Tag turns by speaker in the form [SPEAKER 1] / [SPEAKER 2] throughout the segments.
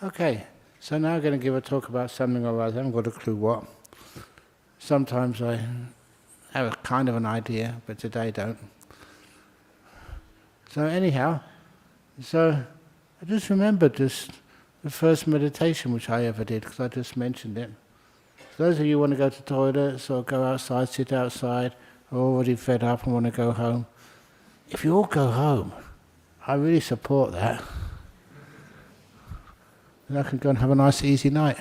[SPEAKER 1] Okay, so now I'm going to give a talk about something or other. I haven't got a clue what. Sometimes I have a kind of an idea, but today I don't. So anyhow, I just remembered the first meditation which I ever did, because I just mentioned it. So those of you who want to go to toilets or go outside, sit outside, are already fed up and want to go home, if you all go home, I really support that. And I can go and have a nice easy night.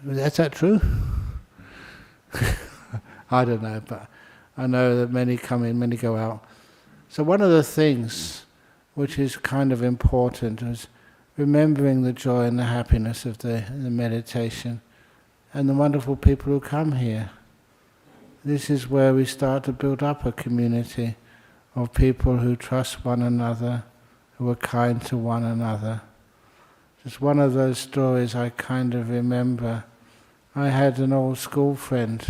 [SPEAKER 1] Is that true? I don't know, but I know that many come in, many go out. So one of the things which is kind of important is remembering the joy and the happiness of the meditation and the wonderful people who come here. This is where we start to build up a community of people who trust one another, who are kind to one another. Just one of those stories I kind of remember. I had an old school friend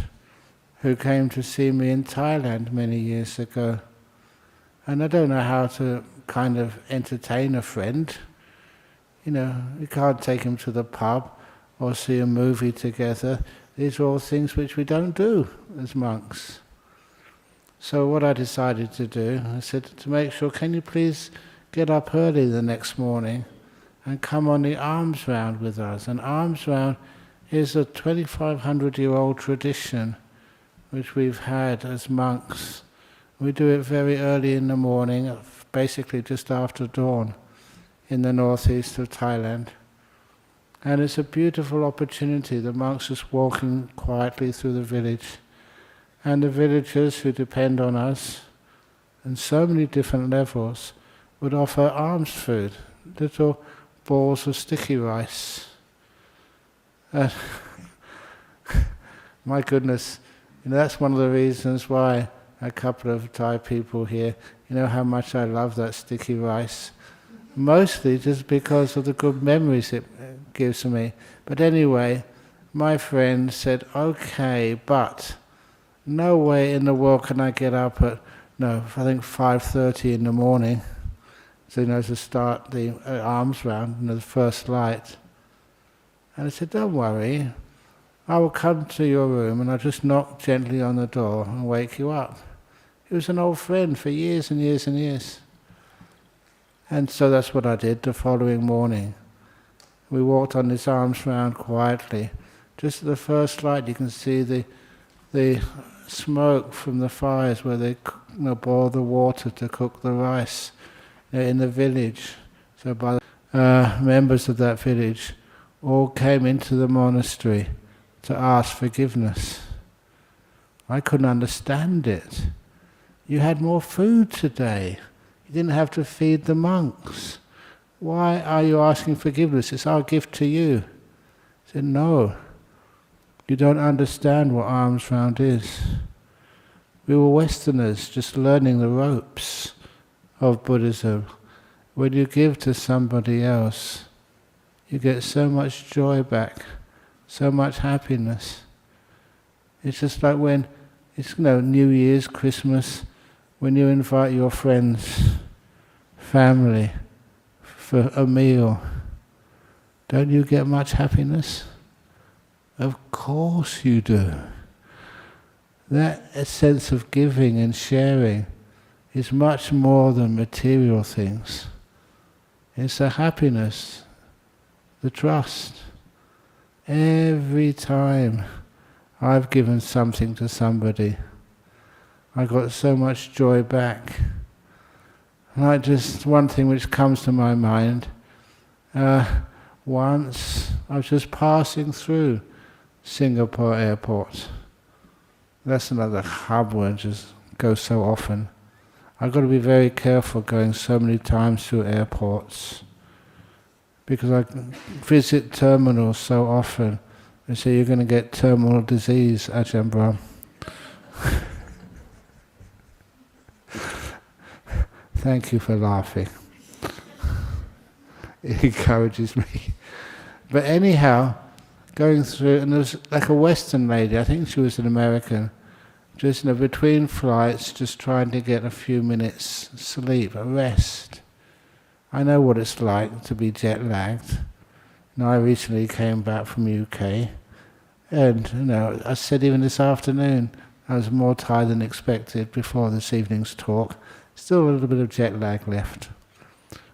[SPEAKER 1] who came to see me in Thailand many years ago. And I don't know how to kind of entertain a friend. You know, you can't take him to the pub or see a movie together. These are all things which we don't do as monks. So what I decided to do, I said to make sure, can you please get up early the next morning and come on the alms round with us. And alms round is a 2,500-year-old tradition which we've had as monks. We do it very early in the morning, basically just after dawn, in the northeast of Thailand. And it's a beautiful opportunity. The monks just walking quietly through the village. And the villagers who depend on us, in so many different levels, would offer alms food, little balls of sticky rice. My goodness, that's one of the reasons why a couple of Thai people here, you know how much I love that sticky rice. Mostly just because of the good memories it gives me. But anyway, my friend said, okay, but no way in the world can I get up at, I think 5:30 in the morning. So, to start the alms round, the first light. And I said, don't worry, I will come to your room and I'll just knock gently on the door and wake you up. He was an old friend for years and years and years. And so that's what I did the following morning. We walked on this alms round quietly. Just at the first light you can see the smoke from the fires where they boil the water to cook the rice. In the village, so by members of that village all came into the monastery to ask forgiveness. I couldn't understand it. You had more food today. You didn't have to feed the monks. Why are you asking forgiveness? It's our gift to you. I said, no, you don't understand what alms round is. We were Westerners just learning the ropes of Buddhism. When you give to somebody else, you get so much joy back, so much happiness. It's just like when it's New Year's, Christmas, when you invite your friends, family for a meal. Don't you get much happiness? Of course you do. That sense of giving and sharing is much more than material things. It's the happiness, the trust. Every time I've given something to somebody, I got so much joy back. Like just one thing which comes to my mind, once I was just passing through Singapore airport. That's another hub where I just go so often. I've got to be very careful going so many times through airports because I visit terminals so often. They say you're going to get terminal disease, Ajahn Brahm. Thank you for laughing. It encourages me. But anyhow, going through, and there was like a Western lady, I think she was an American, just between flights, just trying to get a few minutes sleep, a rest. I know what it's like to be jet lagged. I recently came back from UK, and I said even this afternoon, I was more tired than expected before this evening's talk. Still a little bit of jet lag left.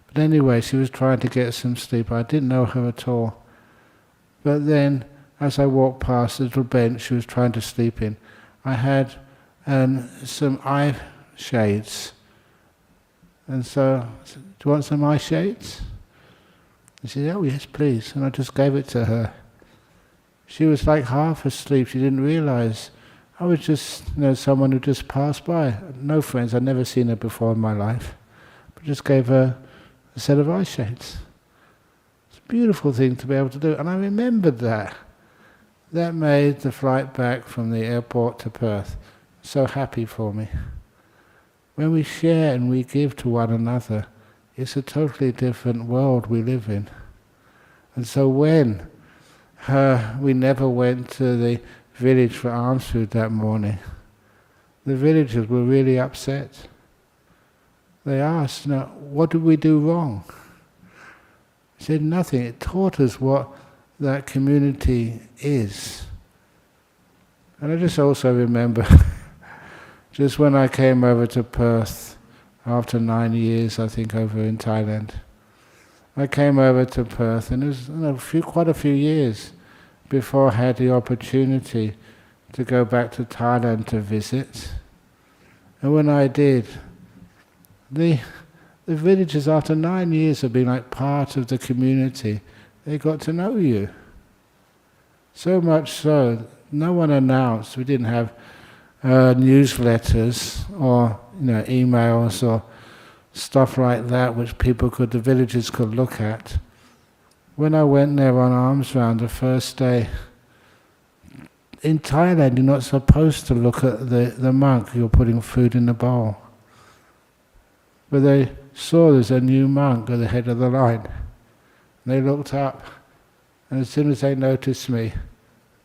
[SPEAKER 1] But anyway, she was trying to get some sleep. I didn't know her at all. But then, as I walked past the little bench she was trying to sleep in, I had some eye shades. And so, do you want some eye shades? And she said, oh yes, please. And I just gave it to her. She was like half asleep. She didn't realize. I was just, someone who just passed by. No friends. I'd never seen her before in my life. But just gave her a set of eye shades. It's a beautiful thing to be able to do. And I remembered that. That made the flight back from the airport to Perth so happy for me. When we share and we give to one another, it's a totally different world we live in. And so when we never went to the village for alms food that morning, the villagers were really upset. They asked, what did we do wrong? I said, nothing. It taught us what that community is. And I just also remember, just when I came over to Perth, after 9 years, I think, over in Thailand, I came over to Perth, and it was quite a few years before I had the opportunity to go back to Thailand to visit. And when I did, the villagers, after 9 years of being like part of the community, they got to know you. So much so, no one announced. We didn't have newsletters or emails or stuff like that which the villagers could look at. When I went there on alms round the first day, in Thailand you're not supposed to look at the monk you're putting food in the bowl. But they saw there's a new monk at the head of the line. They looked up, and as soon as they noticed me,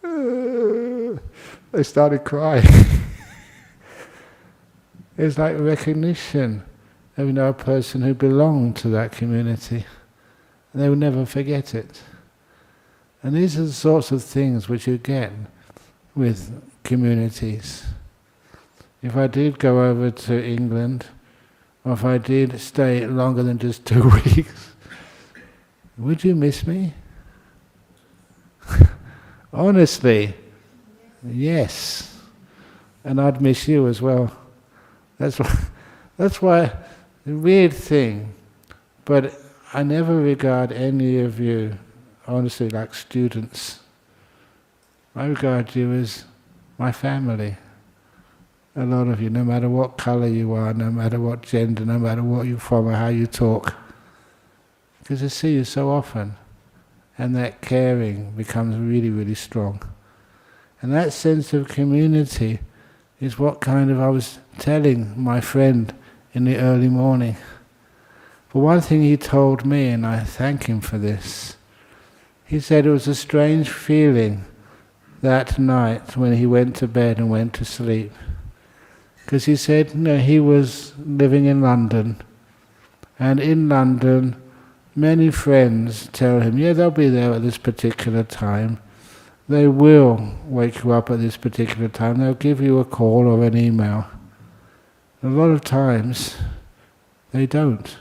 [SPEAKER 1] they started crying. It's like recognition of a person who belonged to that community. And they will never forget it. And these are the sorts of things which you get with communities. If I did go over to England, or if I did stay longer than just 2 weeks, would you miss me? Honestly, yes. And I'd miss you as well. That's why the weird thing, but I never regard any of you, honestly, like students. I regard you as my family. A lot of you, no matter what colour you are, no matter what gender, no matter what you're from or how you talk. Because I see you so often, and that caring becomes really, really strong. And that sense of community is what I was telling my friend in the early morning. But one thing he told me, and I thank him for this, he said it was a strange feeling that night when he went to bed and went to sleep. Because he said, he was living in London, and in London many friends tell him, they'll be there at this particular time. They will wake you up at this particular time. They'll give you a call or an email. A lot of times they don't.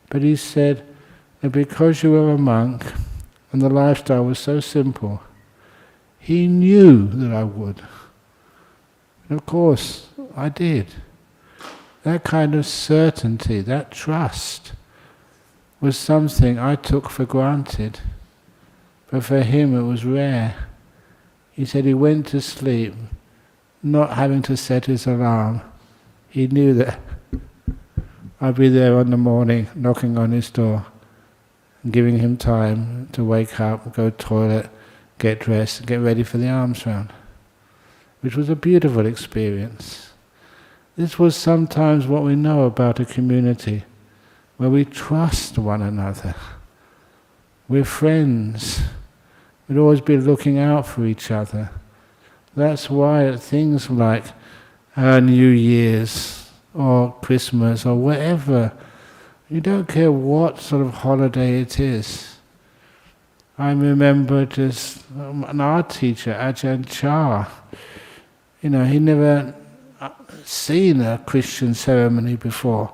[SPEAKER 1] But he said that because you were a monk and the lifestyle was so simple, he knew that I would. And of course, I did. That kind of certainty, that trust, was something I took for granted. But for him it was rare. He said he went to sleep not having to set his alarm. He knew that I'd be there on the morning knocking on his door and giving him time to wake up, go to the toilet, get dressed, and get ready for the alms round, which was a beautiful experience. This was sometimes what we know about a community, where we trust one another. We're friends. We'd always be looking out for each other. That's why at things like New Year's or Christmas or whatever, you don't care what sort of holiday it is, I remember just an art teacher, Ajahn Brahm. He never seen a Christian ceremony before.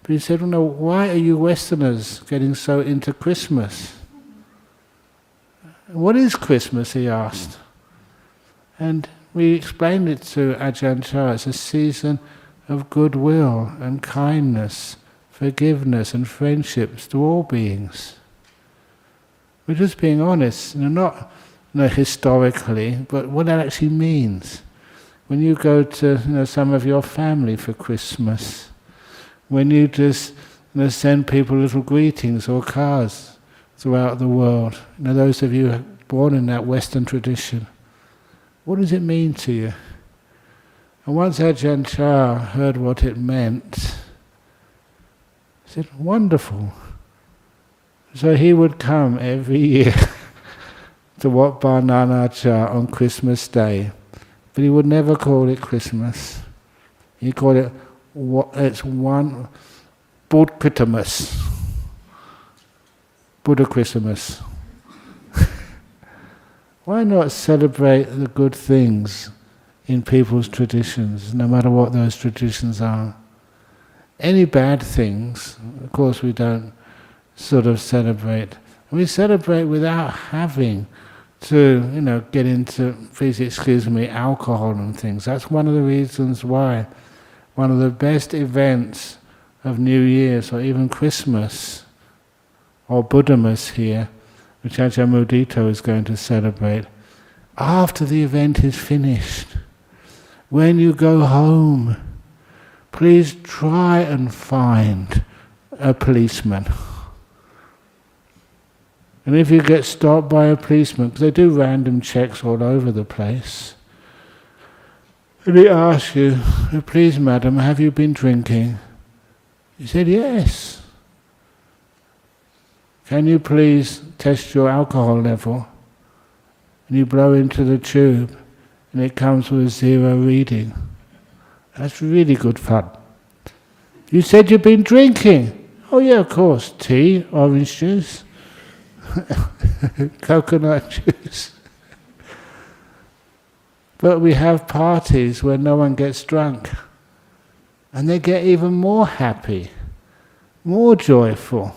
[SPEAKER 1] But he said, why are you Westerners getting so into Christmas? What is Christmas, he asked. And we explained it to Ajahn Brahm. It's a season of goodwill and kindness, forgiveness and friendships to all beings. We're just being honest, not historically, but what that actually means. When you go to some of your family for Christmas, when you just send people little greetings or cards throughout the world, those of you born in that Western tradition, what does it mean to you? And once Ajahn Brahm heard what it meant, he said, wonderful. So he would come every year to Wat Barnanacha on Christmas Day, but he would never call it Christmas. He called it, it's one Buddha-Christmas. Buddha-Christmas. Why not celebrate the good things in people's traditions, no matter what those traditions are? Any bad things, of course we don't sort of celebrate. We celebrate without having to, get into, please excuse me, alcohol and things. That's one of the reasons why one of the best events of New Year's or even Christmas or Buddhamas here, which Ajahn Mudito is going to celebrate, after the event is finished, when you go home, please try and find a policeman. And if you get stopped by a policeman, because they do random checks all over the place, and he asks you, please madam, have you been drinking? You said, yes. Can you please test your alcohol level? And you blow into the tube, and it comes with a 0 reading. That's really good fun. You said you've been drinking. Oh yeah, of course. Tea, orange juice, coconut juice. But we have parties where no one gets drunk, and they get even more happy, more joyful,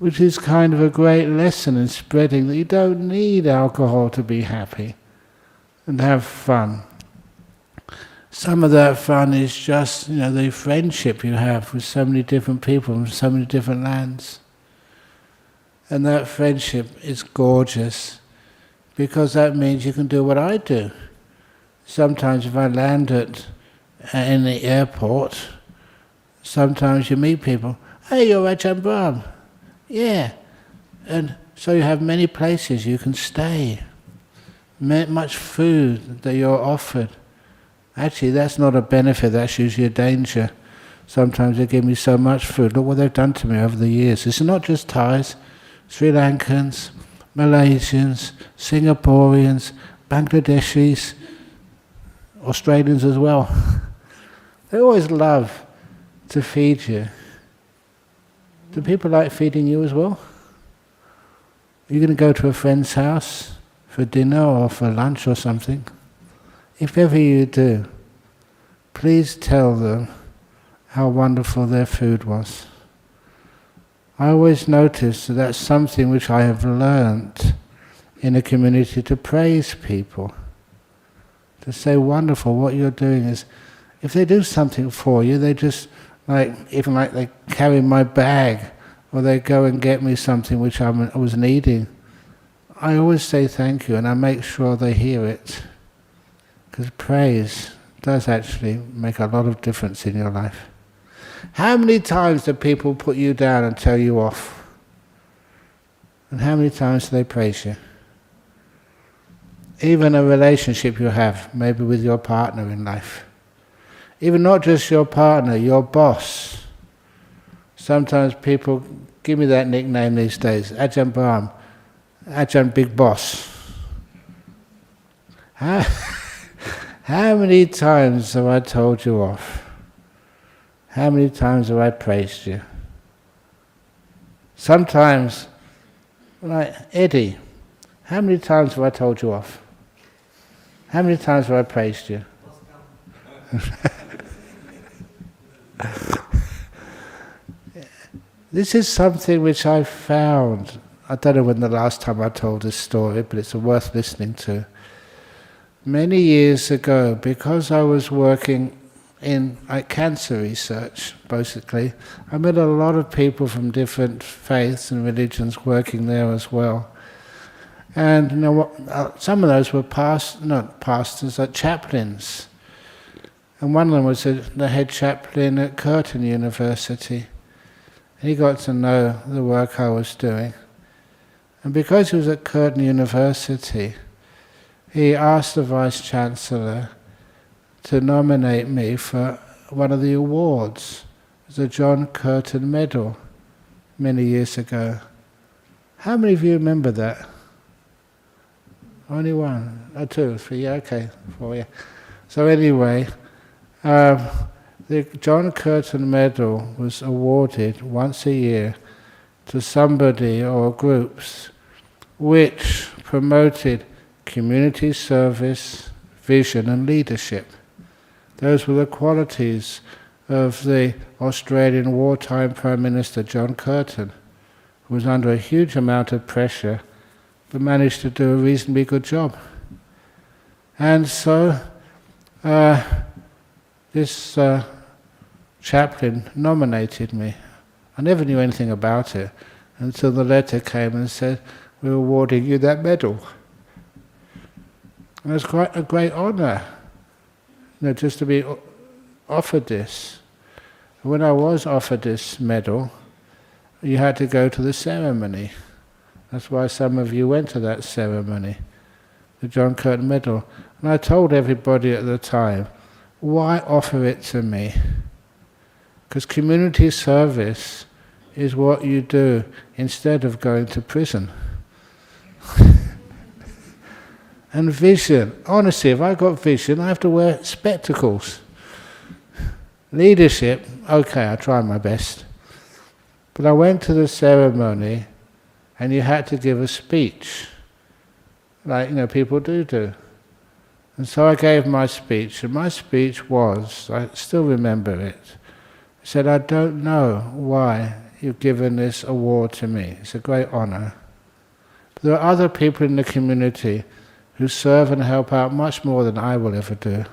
[SPEAKER 1] which is kind of a great lesson in spreading that you don't need alcohol to be happy and have fun. Some of that fun is just, the friendship you have with so many different people from so many different lands. And that friendship is gorgeous, because that means you can do what I do. Sometimes if I land in the airport, sometimes you meet people, hey, you're Ajahn Brahm. Yeah. And so you have many places you can stay, much food that you're offered. Actually, that's not a benefit, that's usually a danger. Sometimes they give me so much food. Look what they've done to me over the years. It's not just Thais, Sri Lankans, Malaysians, Singaporeans, Bangladeshis, Australians as well. They always love to feed you. Do people like feeding you as well? Are you going to go to a friend's house for dinner or for lunch or something? If ever you do, please tell them how wonderful their food was. I always notice that that's something which I have learnt in a community, to praise people. To say, wonderful, what you're doing is, if they do something for you, they just, even they carry my bag, or they go and get me something which I was needing. I always say thank you, and I make sure they hear it. Because praise does actually make a lot of difference in your life. How many times do people put you down and tell you off? And how many times do they praise you? Even a relationship you have, maybe with your partner in life. Even not just your partner, your boss. Sometimes people give me that nickname these days, Ajahn Brahm, Ajahn Big Boss. How many times have I told you off? How many times have I praised you? Sometimes Like, Eddie, how many times have I told you off? How many times have I praised you? This is something which I found. I don't know when the last time I told this story, but it's worth listening to. Many years ago, because I was working in cancer research, basically, I met a lot of people from different faiths and religions working there as well. And some of those were not pastors, like chaplains. And one of them was the head chaplain at Curtin University. He got to know the work I was doing. And because he was at Curtin University, he asked the Vice-Chancellor to nominate me for one of the awards, the John Curtin Medal, many years ago. How many of you remember that? Only one? Oh, two, three, yeah, okay, four, yeah. So anyway, the John Curtin Medal was awarded once a year to somebody or groups which promoted community service, vision and leadership. Those were the qualities of the Australian wartime Prime Minister John Curtin, who was under a huge amount of pressure but managed to do a reasonably good job. And so this chaplain nominated me. I never knew anything about it until the letter came and said, "We're awarding you that medal." And it was quite a great honour, just to be offered this. When I was offered this medal, you had to go to the ceremony. That's why some of you went to that ceremony, the John Curtin Medal. And I told everybody at the time, why offer it to me? Because community service is what you do instead of going to prison. And vision, honestly, if I got vision, I have to wear spectacles. Leadership, okay, I try my best. But I went to the ceremony and you had to give a speech, like people do. And so I gave my speech, and my speech was, I still remember it, I said, "I don't know why you've given this award to me. It's a great honour. But there are other people in the community who serve and help out much more than I will ever do.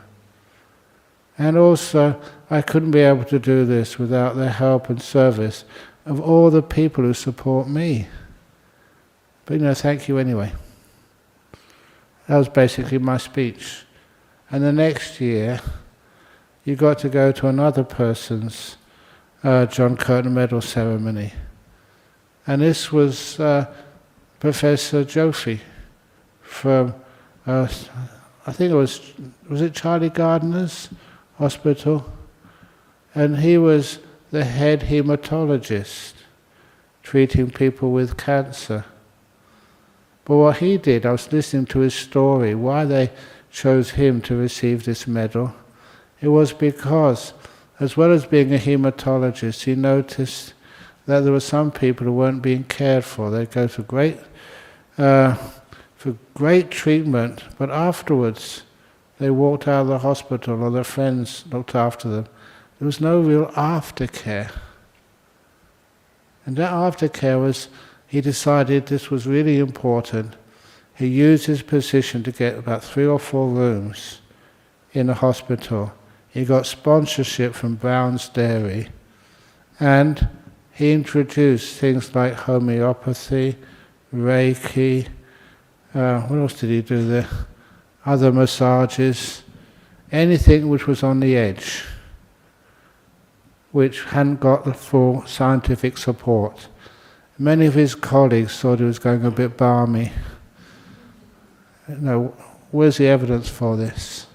[SPEAKER 1] And also, I couldn't be able to do this without the help and service of all the people who support me. But thank you anyway." That was basically my speech. And the next year, you got to go to another person's John Curtin Medal ceremony. And this was Professor Jofi from, I think was it Charlie Gardner's hospital? And he was the head hematologist treating people with cancer. But what he did, I was listening to his story, why they chose him to receive this medal. It was because, as well as being a hematologist, he noticed that there were some people who weren't being cared for. They'd go to great treatment, but afterwards they walked out of the hospital or their friends looked after them. There was no real aftercare. And that aftercare was, he decided this was really important. He used his position to get about 3 or 4 rooms in the hospital. He got sponsorship from Brown's Dairy, and he introduced things like homeopathy, Reiki, what else did he do there? Other massages, anything which was on the edge, which hadn't got the full scientific support. Many of his colleagues thought he was going a bit balmy. Where's the evidence for this?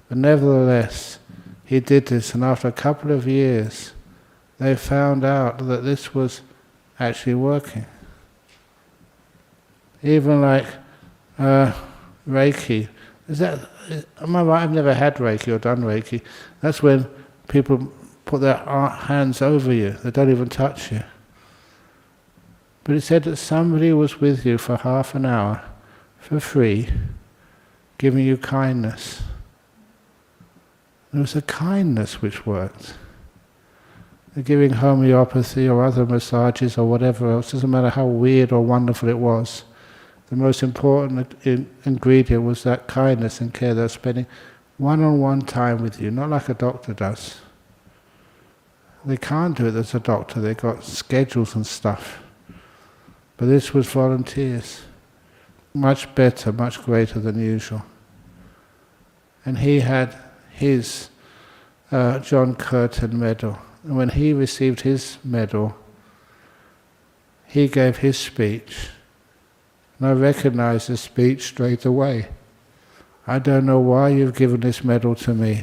[SPEAKER 1] But nevertheless, he did this, and after a couple of years, they found out that this was actually working. Even like Reiki. Am I right? I've never had Reiki or done Reiki. That's when people put their hands over you. They don't even touch you. But it said that somebody was with you for half an hour, for free, giving you kindness. It was a kindness which worked. They're giving homeopathy or other massages or whatever else, doesn't matter how weird or wonderful it was. The most important ingredient was that kindness and care. They were spending one-on-one time with you, not like a doctor does. They can't do it as a doctor, they've got schedules and stuff. But this was volunteers. Much better, much greater than usual. And he had his John Curtin medal. And when he received his medal, he gave his speech. And I recognized the speech straight away. I don't know why you've given this medal to me.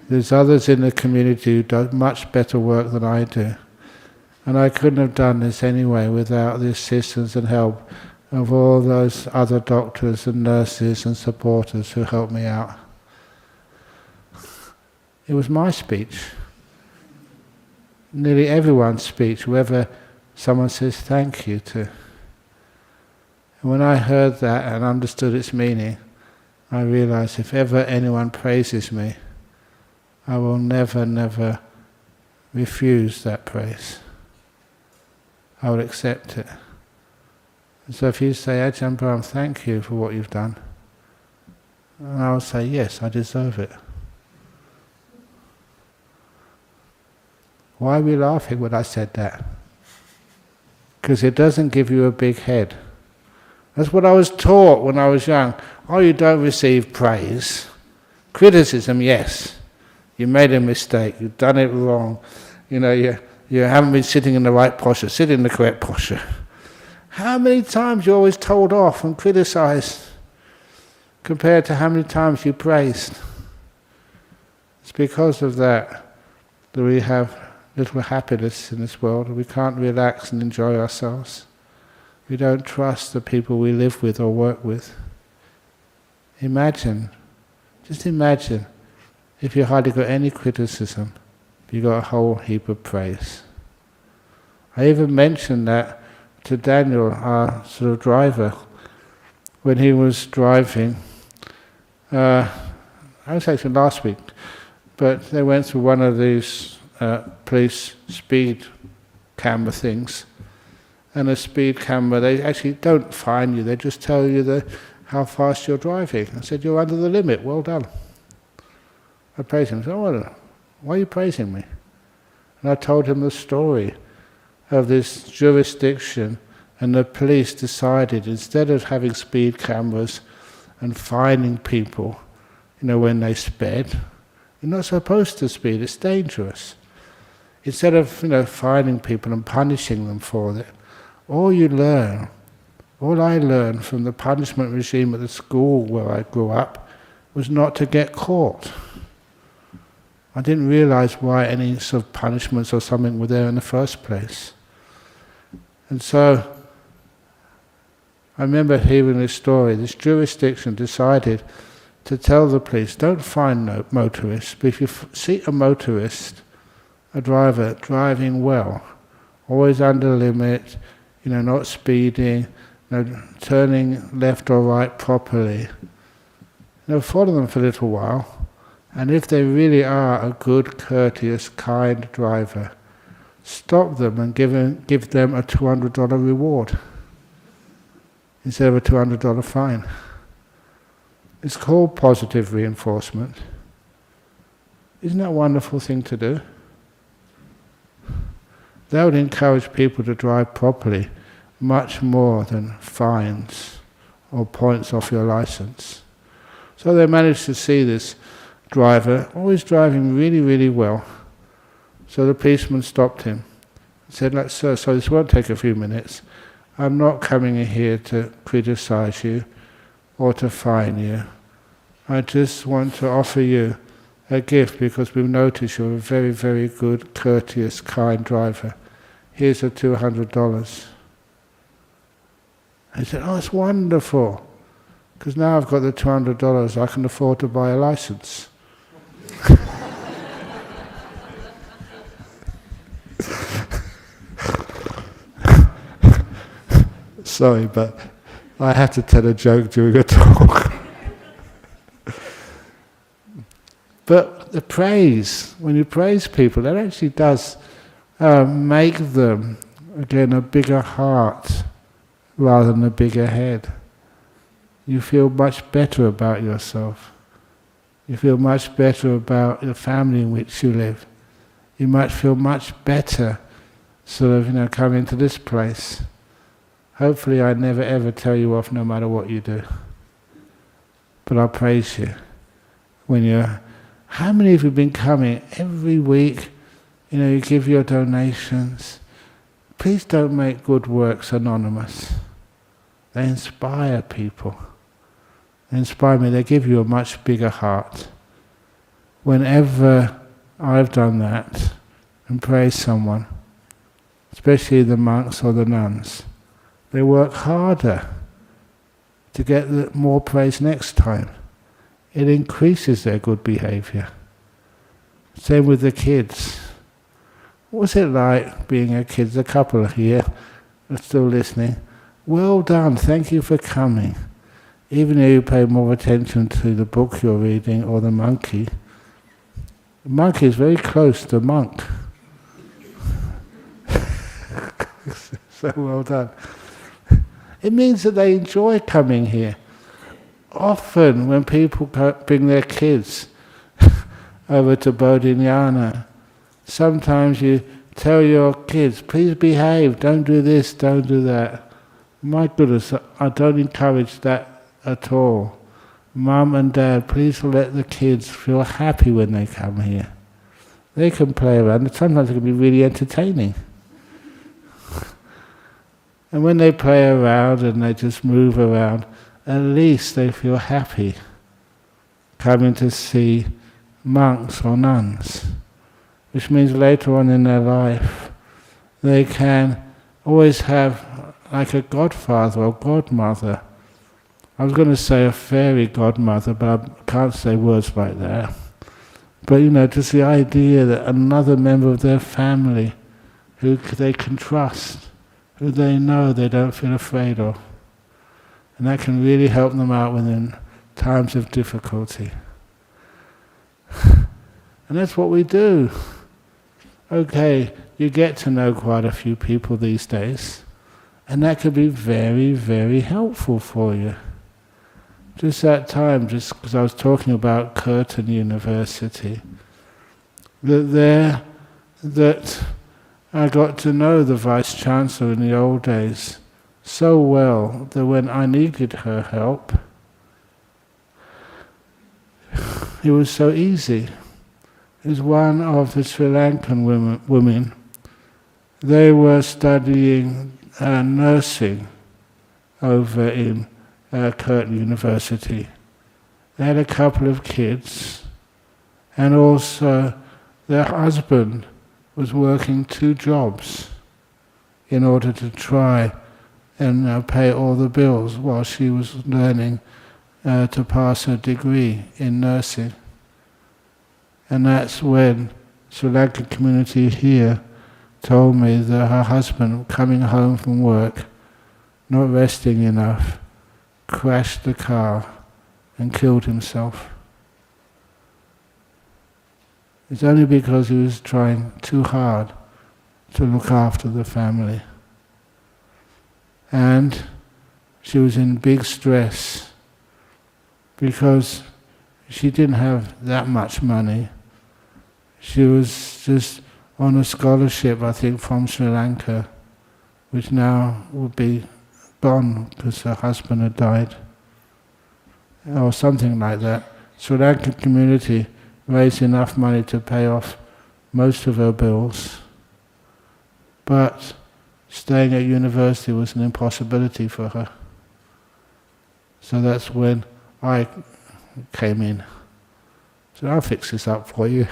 [SPEAKER 1] There's others in the community who do much better work than I do. And I couldn't have done this anyway without the assistance and help of all those other doctors and nurses and supporters who helped me out. It was my speech. Nearly everyone's speech, whoever someone says thank you to. And when I heard that and understood its meaning, I realized if ever anyone praises me, I will never, never refuse that praise. I will accept it. And so if you say, Ajahn Brahm, thank you for what you've done, and I will say, yes, I deserve it. Why are we laughing when I said that? Because it doesn't give you a big head. That's what I was taught when I was young. Oh, you don't receive praise. Criticism, yes. You made a mistake, you've done it wrong. You know, you haven't been sitting in the right posture, sit in the correct posture. How many times you're always told off and criticized compared to how many times you praised? It's because of that we have little happiness in this world. We can't relax and enjoy ourselves. We don't trust the people we live with or work with. Imagine, just imagine, if you hardly got any criticism, you got a whole heap of praise. I even mentioned that to Daniel, our sort of driver, when he was driving. I was actually last week, but they went through one of these police speed camera things, and a speed camera, they actually don't fine you, they just tell you how fast you're driving. I said, you're under the limit, well done. I praised him. I said, oh, why are you praising me? And I told him the story of this jurisdiction, and the police decided, instead of having speed cameras and fining people, when they sped, you're not supposed to speed, it's dangerous. Instead of, fining people and punishing them for it, all I learned from the punishment regime at the school where I grew up was not to get caught. I didn't realize why any sort of punishments or something were there in the first place. And so, I remember hearing this story. This jurisdiction decided to tell the police, don't fine motorists, but if you see a motorist, a driver, driving well, always under limit, not speeding, turning left or right properly, follow them for a little while. And if they really are a good, courteous, kind driver, stop them and give them a $200 reward instead of a $200 fine. It's called positive reinforcement. Isn't that a wonderful thing to do? That would encourage people to drive properly much more than fines or points off your license. So they managed to see this driver, always driving really, really well. So the policeman stopped him and said, "Look, sir, so this won't take a few minutes. I'm not coming in here to criticize you or to fine you. I just want to offer you a gift because we've noticed you're a very, very good, courteous, kind driver. Here's a $200. He said, "Oh, it's wonderful, because now I've got the $200, I can afford to buy a license." Sorry, but I have to tell a joke during a talk. But the praise, when you praise people, that actually does make them, again, a bigger heart rather than a bigger head. You feel much better about yourself. You feel much better about the family in which you live. You might feel much better sort of, coming to this place. Hopefully I never ever tell you off no matter what you do. But I'll praise you. How many of you have been coming every week? You give your donations. Please don't make good works anonymous. They inspire people. They inspire me. They give you a much bigger heart. Whenever I've done that and praised someone, especially the monks or the nuns, they work harder to get more praise next time. It increases their good behavior. Same with the kids. What's it like being a kid? There's a couple here are still listening. Well done, thank you for coming. Even though you pay more attention to the book you're reading or the monkey is very close to the monk. So well done. It means that they enjoy coming here. Often when people bring their kids over to Bodhinyana, sometimes you tell your kids, please behave, don't do this, don't do that. My goodness, I don't encourage that at all. Mum and Dad, please let the kids feel happy when they come here. They can play around, and sometimes it can be really entertaining. And when they play around and they just move around, at least they feel happy coming to see monks or nuns, which means later on in their life they can always have like a godfather or godmother. I was going to say a fairy godmother, but I can't say words like that. But just the idea that another member of their family who they can trust, who they know they don't feel afraid of. And that can really help them out within times of difficulty. And that's what we do. Okay, you get to know quite a few people these days, and that could be very, very helpful for you. Just that time, just because I was talking about Curtin University, that I got to know the Vice-Chancellor in the old days so well that when I needed her help, it was so easy. It was one of the Sri Lankan women. They were studying nursing over in Curtin University. They had a couple of kids, and also their husband was working 2 jobs in order to try and pay all the bills while she was learning to pass her degree in nursing. And that's when Sri Lankan community here told me that her husband, coming home from work, not resting enough, crashed the car and killed himself. It's only because he was trying too hard to look after the family. And she was in big stress because she didn't have that much money. She was just on a scholarship, I think, from Sri Lanka, which now would be gone because her husband had died, or something like that. Sri Lankan community raised enough money to pay off most of her bills, but staying at university was an impossibility for her. So that's when I came in. So I'll fix this up for you.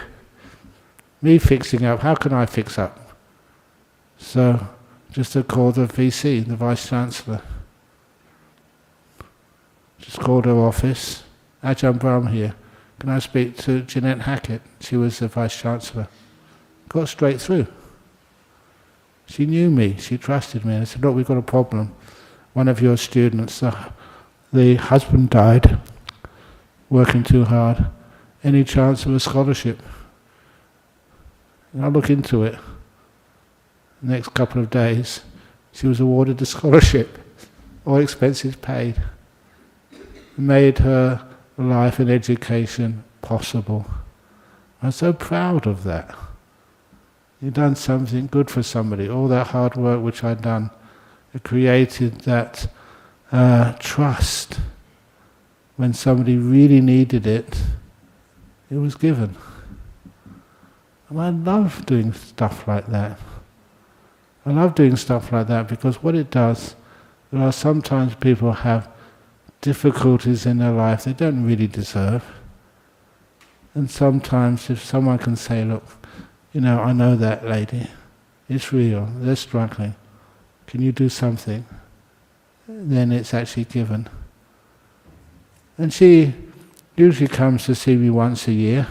[SPEAKER 1] Me fixing up, how can I fix up? So just to call the VC, the Vice-Chancellor. Just called her office. Ajahn Brahm here. Can I speak to Jeanette Hackett? She was the Vice-Chancellor. Got straight through. She knew me, she trusted me, and I said, look, we've got a problem. one of your students, the husband died, working too hard. Any chance of a scholarship? And I'll look into it. The next couple of days, she was awarded a scholarship, all expenses paid. Made her life and education possible. I'm so proud of that. You've done something good for somebody. All that hard work which I'd done, it created that trust. When somebody really needed it, it was given. And I love doing stuff like that. I love doing stuff like that because what it does, there are sometimes people have difficulties in their life they don't really deserve. And sometimes if someone can say, look, I know that lady, it's real, they're struggling, can you do something? Then it's actually given. And she usually comes to see me once a year,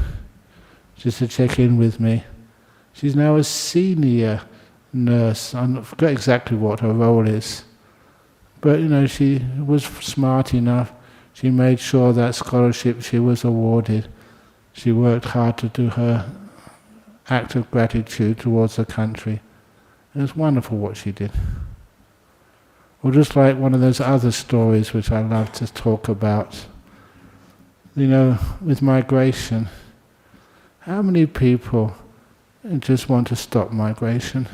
[SPEAKER 1] just to check in with me. She's now a senior nurse. I forget exactly what her role is. But she was smart enough. She made sure that scholarship she was awarded. She worked hard to do her act of gratitude towards the country. It was wonderful what she did. Or just like one of those other stories which I love to talk about. With migration. How many people just want to stop migration?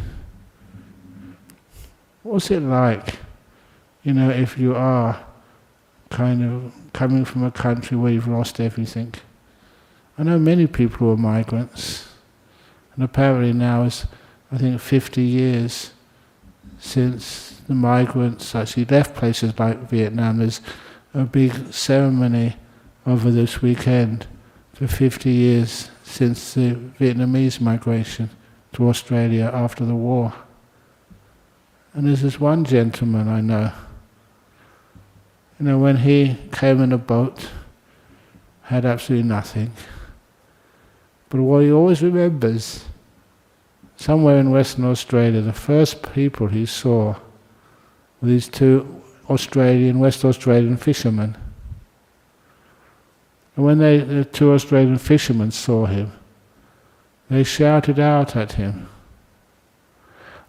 [SPEAKER 1] What's it like? If you are kind of coming from a country where you've lost everything. I know many people who are migrants, and apparently now is, I think, 50 years since the migrants actually left places like Vietnam. There's a big ceremony over this weekend for 50 years since the Vietnamese migration to Australia after the war. And there's this one gentleman I know, when he came in a boat, had absolutely nothing. But what he always remembers, somewhere in Western Australia, the first people he saw were these two West Australian fishermen. And when the two Australian fishermen saw him, they shouted out at him,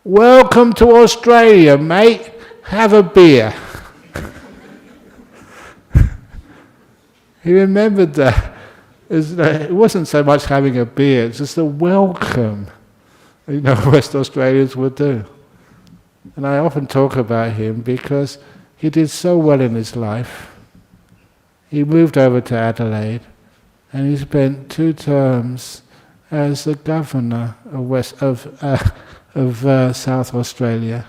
[SPEAKER 1] "Welcome to Australia, mate, have a beer." He remembered that. It wasn't so much having a beer, it's just the welcome West Australians would do. And I often talk about him because he did so well in his life. He moved over to Adelaide and he spent 2 terms as the governor of South Australia.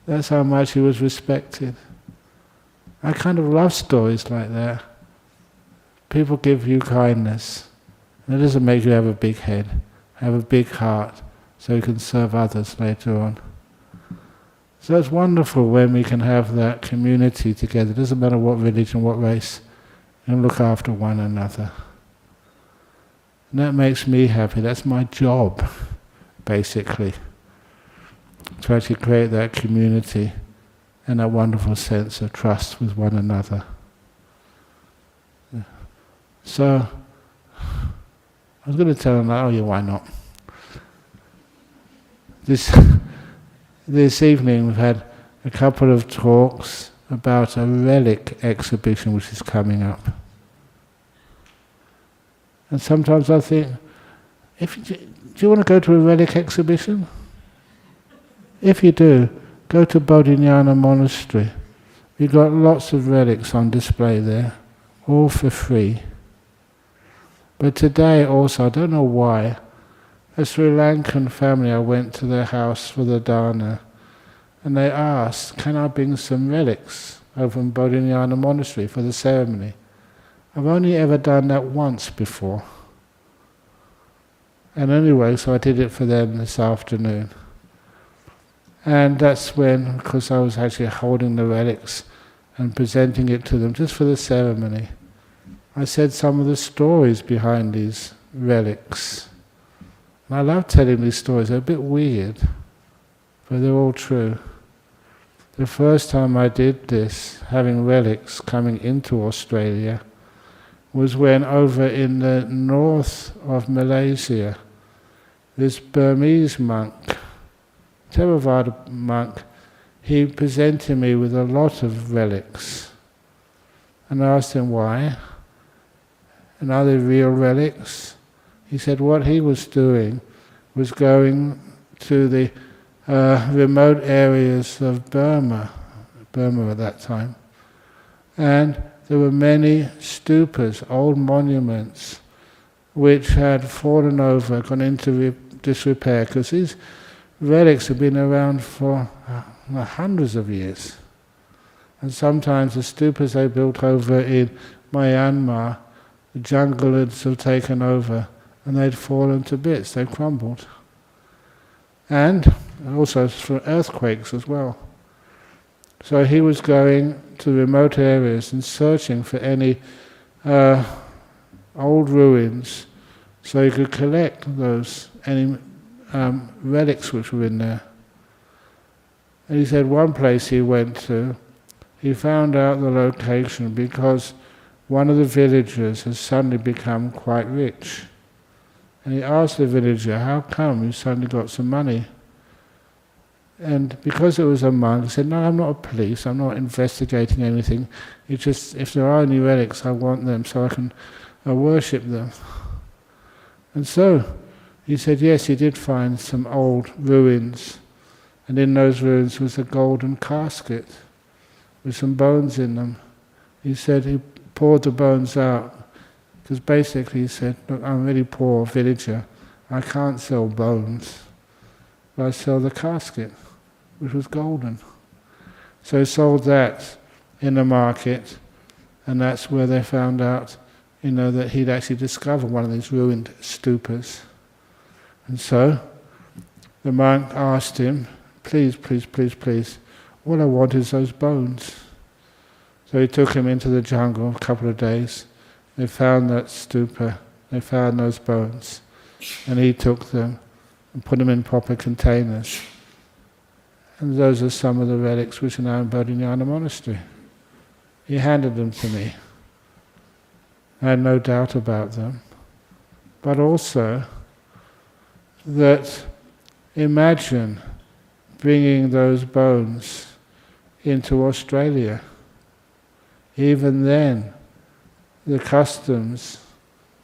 [SPEAKER 1] That's how much he was respected. I kind of love stories like that. People give you kindness. And it doesn't make you have a big head, have a big heart, so you can serve others later on. So it's wonderful when we can have that community together. It doesn't matter what religion, what race, and look after one another. And that makes me happy. That's my job, basically. To actually create that community and that wonderful sense of trust with one another. So, I was going to tell them, why not? This evening we've had a couple of talks about a Relic exhibition which is coming up. And sometimes I think, do you want to go to a Relic exhibition? If you do, go to Bodhinyana Monastery. We've got lots of relics on display there, all for free. But today also, I don't know why, a Sri Lankan family, I went to their house for the dana, and they asked, can I bring some relics over in Bodhinyana Monastery for the ceremony? I've only ever done that once before. And anyway, so I did it for them this afternoon. And that's when, because I was actually holding the relics and presenting it to them just for the ceremony, I said some of the stories behind these relics. And I love telling these stories. They're a bit weird, but they're all true. the first time I did this, having relics coming into Australia, was when over in the north of Malaysia, this Burmese monk, Theravada monk, he presented me with a lot of relics. And I asked him why. And are they real relics? He said what he was doing was going to the remote areas of Burma at that time. And there were many stūpas, old monuments, which had fallen over, gone into disrepair, because these relics have been around for hundreds of years. And sometimes the stūpas they built over in Myanmar, the jungleids have taken over, and they'd fallen to bits, they'd crumbled. And also for earthquakes as well. So he was going to remote areas and searching for any old ruins so he could collect any relics which were in there. And he said one place he went to, he found out the location because one of the villagers has suddenly become quite rich. And he asked the villager, how come you suddenly got some money? And because it was a monk, he said, no, I'm not a police, I'm not investigating anything. It's just, if there are any relics, I want them so I can worship them. And so, he said, yes, he did find some old ruins. And in those ruins was a golden casket with some bones in them. He said he poured the bones out, because basically he said, look, I'm a really poor villager, I can't sell bones, but I sell the casket, which was golden. So he sold that in the market, and that's where they found out, that he'd actually discovered one of these ruined stūpas. And so the monk asked him, please, please, please, please, all I want is those bones. So he took him into the jungle a couple of days. They found that stūpa, they found those bones, and he took them and put them in proper containers. And those are some of the relics which are now in Bodhinyana Monastery. He handed them to me. I had no doubt about them. But also that imagine bringing those bones into Australia. Even then, the customs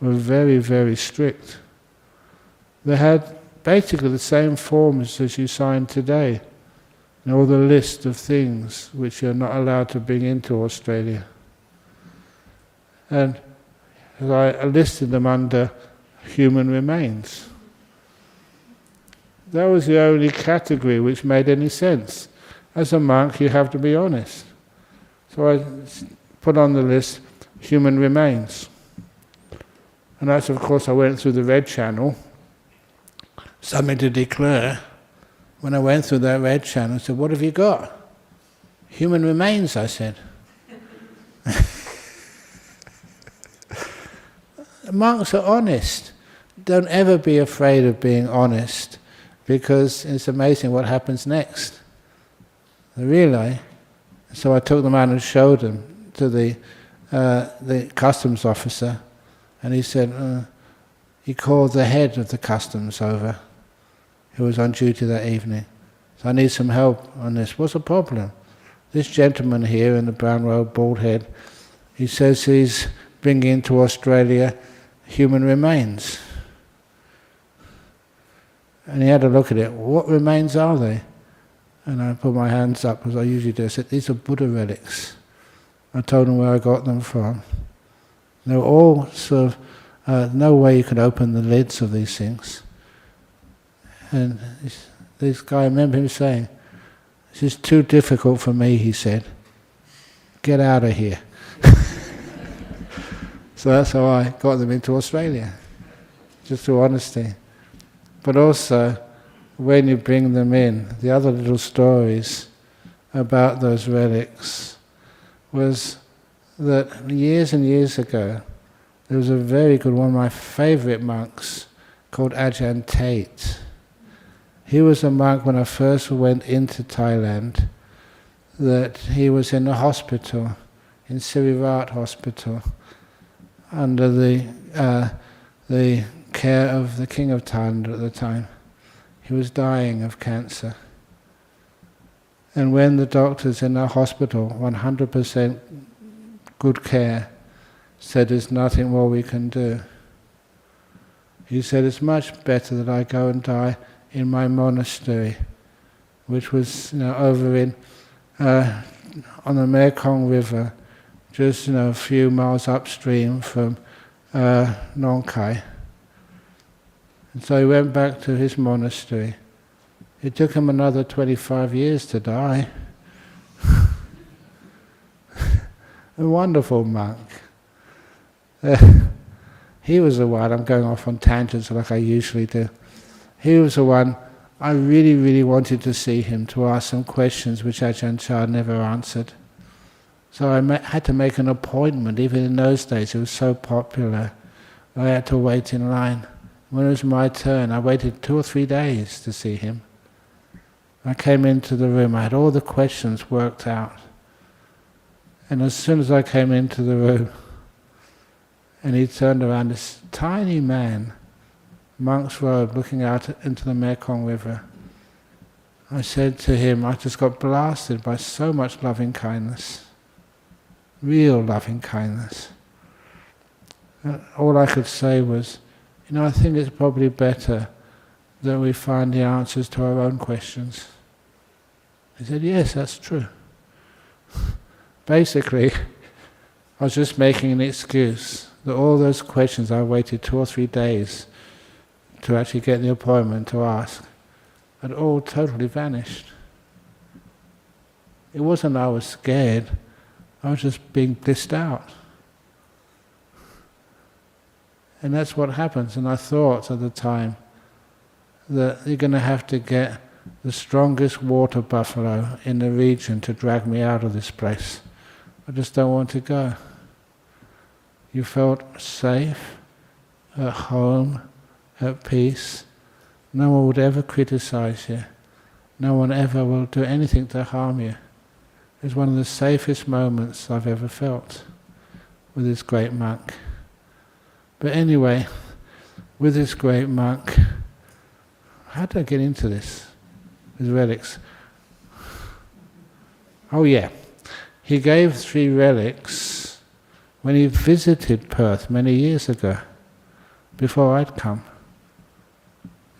[SPEAKER 1] were very, very strict. They had basically the same forms as you sign today, all the list of things which you're not allowed to bring into Australia. And I listed them under human remains. That was the only category which made any sense. As a monk, you have to be honest. So I put on the list human remains. And that's, of course, I went through the red channel, something to declare. When I went through that red channel, I said, what have you got? Human remains, I said. Monks are honest. Don't ever be afraid of being honest, because it's amazing what happens next. Really. So I took them out and showed them to the customs officer, and he said, he called the head of the customs over, who was on duty that evening. So I need some help on this. What's the problem? This gentleman here in the brown robe, bald head, he says he's bringing into Australia human remains. And he had a look at it. What remains are they? And I put my hands up, as I usually do. I said, these are Buddha relics. I told him where I got them from. They were all sort of, no way you could open the lids of these things. And this guy, I remember him saying, this is too difficult for me, he said. Get out of here. So that's how I got them into Australia, just through honesty. But also, when you bring them in, the other little stories about those relics was that years and years ago, there was a very good one of my favourite monks called Ajahn Brahm. He was a monk when I first went into Thailand, that he was in a hospital, in Sirivat Hospital, under the care of the King of Thailand at the time. He was dying of cancer. And when the doctors in the hospital, 100% good care, said there's nothing more we can do, he said, it's much better that I go and die in my monastery, which was over in on the Mekong River, just a few miles upstream from Nong Khai. And so he went back to his monastery. It took him another 25 years to die. A wonderful monk. He was the one, I'm going off on tangents like I usually do. He was the one, I really, really wanted to see him, to ask some questions which Ajahn Chah never answered. So I had to make an appointment. Even in those days it was so popular. I had to wait in line. When it was my turn, I waited 2 or 3 days to see him. I came into the room, I had all the questions worked out. And as soon as I came into the room, and he turned around, this tiny man, monk's robe, looking out into the Mekong River. I said to him, I just got blasted by so much loving kindness. Real loving kindness. All I could say was, I think it's probably better that we find the answers to our own questions. He said, yes, that's true. Basically, I was just making an excuse that all those questions I waited 2 or 3 days to actually get the appointment to ask had all totally vanished. It wasn't I was scared, I was just being blissed out. And that's what happens. And I thought at the time that you're going to have to get the strongest water buffalo in the region to drag me out of this place. I just don't want to go. You felt safe, at home, at peace. No one would ever criticize you. No one ever will do anything to harm you. It's one of the safest moments I've ever felt with this great monk. But anyway, with this great monk, how did I get into this? His relics. Oh yeah, he gave 3 relics when he visited Perth many years ago, before I'd come.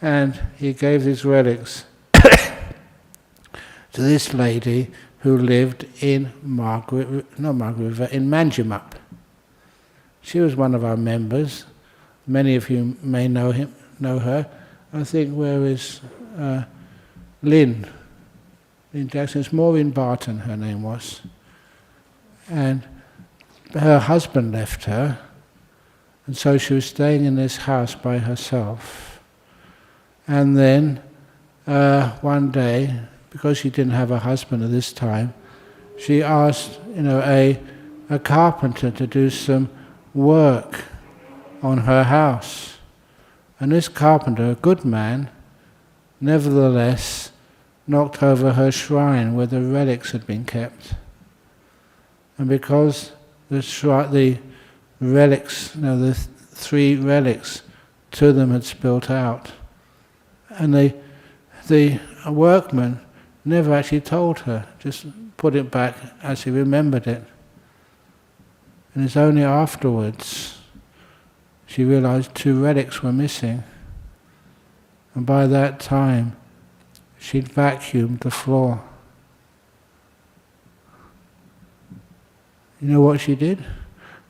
[SPEAKER 1] And he gave these relics to this lady who lived in in Manjimup. She was one of our members. Many of you may know her. I think, where is Lynn Jackson? It's Maureen Barton, her name was. And her husband left her, and so she was staying in this house by herself. And then one day, because she didn't have a husband at this time, she asked a carpenter to do some work on her house. And this carpenter, a good man, nevertheless knocked over her shrine where the relics had been kept. And because the relics, the 3 relics, 2 of them had spilt out, and the workman never actually told her, just put it back as he remembered it. And it's only afterwards she realized 2 relics were missing. And by that time, she'd vacuumed the floor. You know what she did?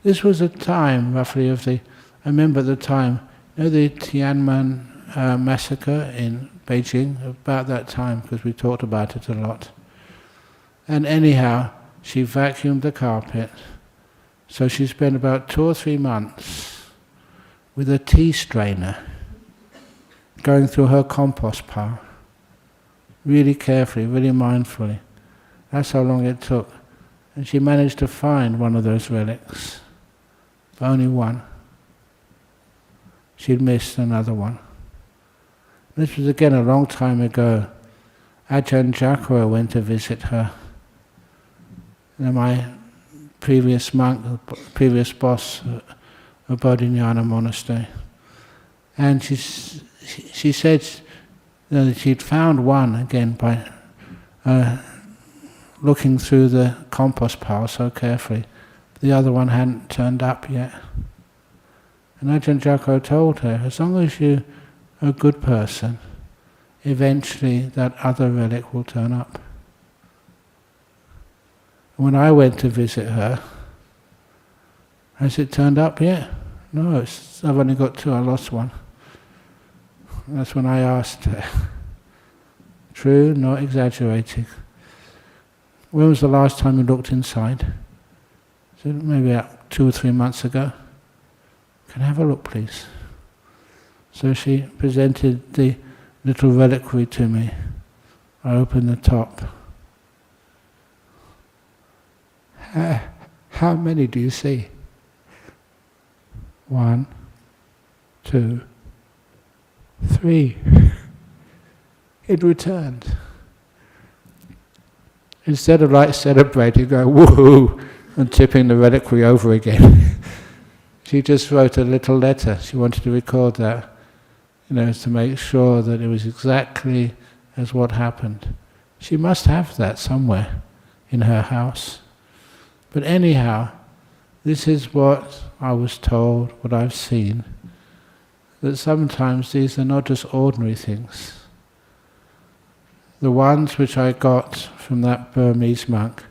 [SPEAKER 1] This was a time, roughly, I remember at the time, the Tiananmen massacre in Beijing, about that time, because we talked about it a lot. And anyhow, she vacuumed the carpet. So she spent about 2 or 3 months with a tea strainer, going through her compost pile, really carefully, really mindfully. That's how long it took. And she managed to find one of those relics, but only one. She'd missed another one. This was again a long time ago. Ajahn Jacquara went to visit her. my previous monk, previous boss of Bodhinyana monastery. And she said that she'd found one again by looking through the compost pile so carefully. The other one hadn't turned up yet. And Ajahn Jacko told her, as long as you're a good person, eventually that other relic will turn up. When I went to visit her, has it turned up yet? No, I've only got two, I lost one. That's when I asked her. True, not exaggerating. When was the last time you looked inside? So maybe about 2 or 3 months ago. Can I have a look, please? So she presented the little reliquary to me. I opened the top. How many do you see? 1, 2, 3. It returned. Instead of like celebrating, going woohoo, and tipping the reliquary over again, she just wrote a little letter. She wanted to record that, to make sure that it was exactly as what happened. She must have that somewhere in her house. But anyhow, this is what I was told, what I've seen, that sometimes these are not just ordinary things. The ones which I got from that Burmese monk,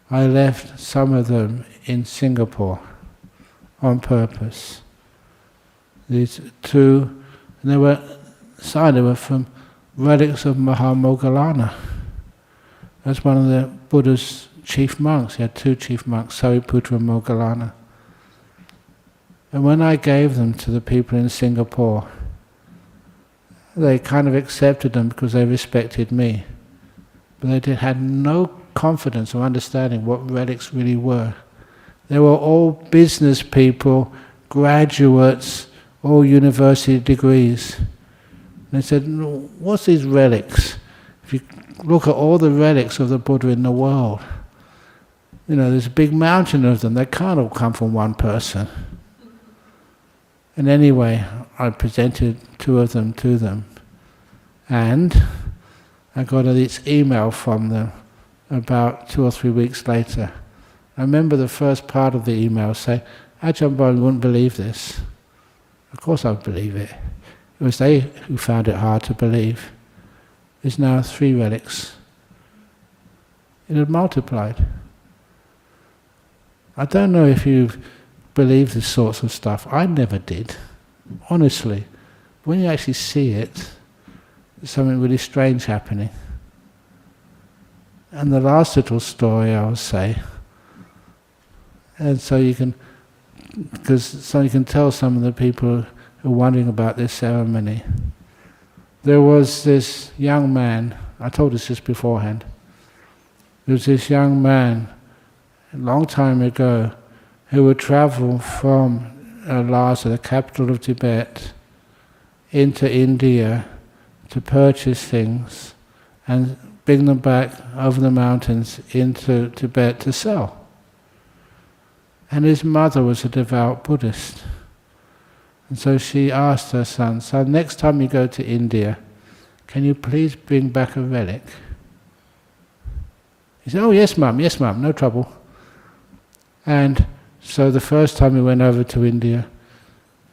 [SPEAKER 1] I left some of them in Singapore on purpose. These two, and they were from relics of Mahamoggallana. That's one of the Buddha's chief monks. He had 2 chief monks, Sariputra and Moggallana. And when I gave them to the people in Singapore, they kind of accepted them because they respected me. But they had no confidence or understanding what relics really were. They were all business people, graduates, all university degrees. And they said, what's these relics? If you look at all the relics of the Buddha in the world, there's a big mountain of them. They can't all come from one person. And anyway, I presented 2 of them to them. And I got this email from them about 2 or 3 weeks later. I remember the first part of the email saying, Ajahn Brahm wouldn't believe this. Of course I would believe it. It was they who found it hard to believe. There's now 3 relics. It had multiplied. I don't know if you believe this sorts of stuff. I never did, honestly. When you actually see it, there's something really strange happening. And the last little story I will say, and so you can tell some of the people who are wondering about this ceremony. There was this young man, I told this just beforehand, there was this young man a long time ago who would travel from Lhasa, the capital of Tibet, into India to purchase things and bring them back over the mountains into Tibet to sell. And his mother was a devout Buddhist. And so she asked her son, next time you go to India, can you please bring back a relic? He said, oh yes mum, no trouble. And so the first time he went over to India,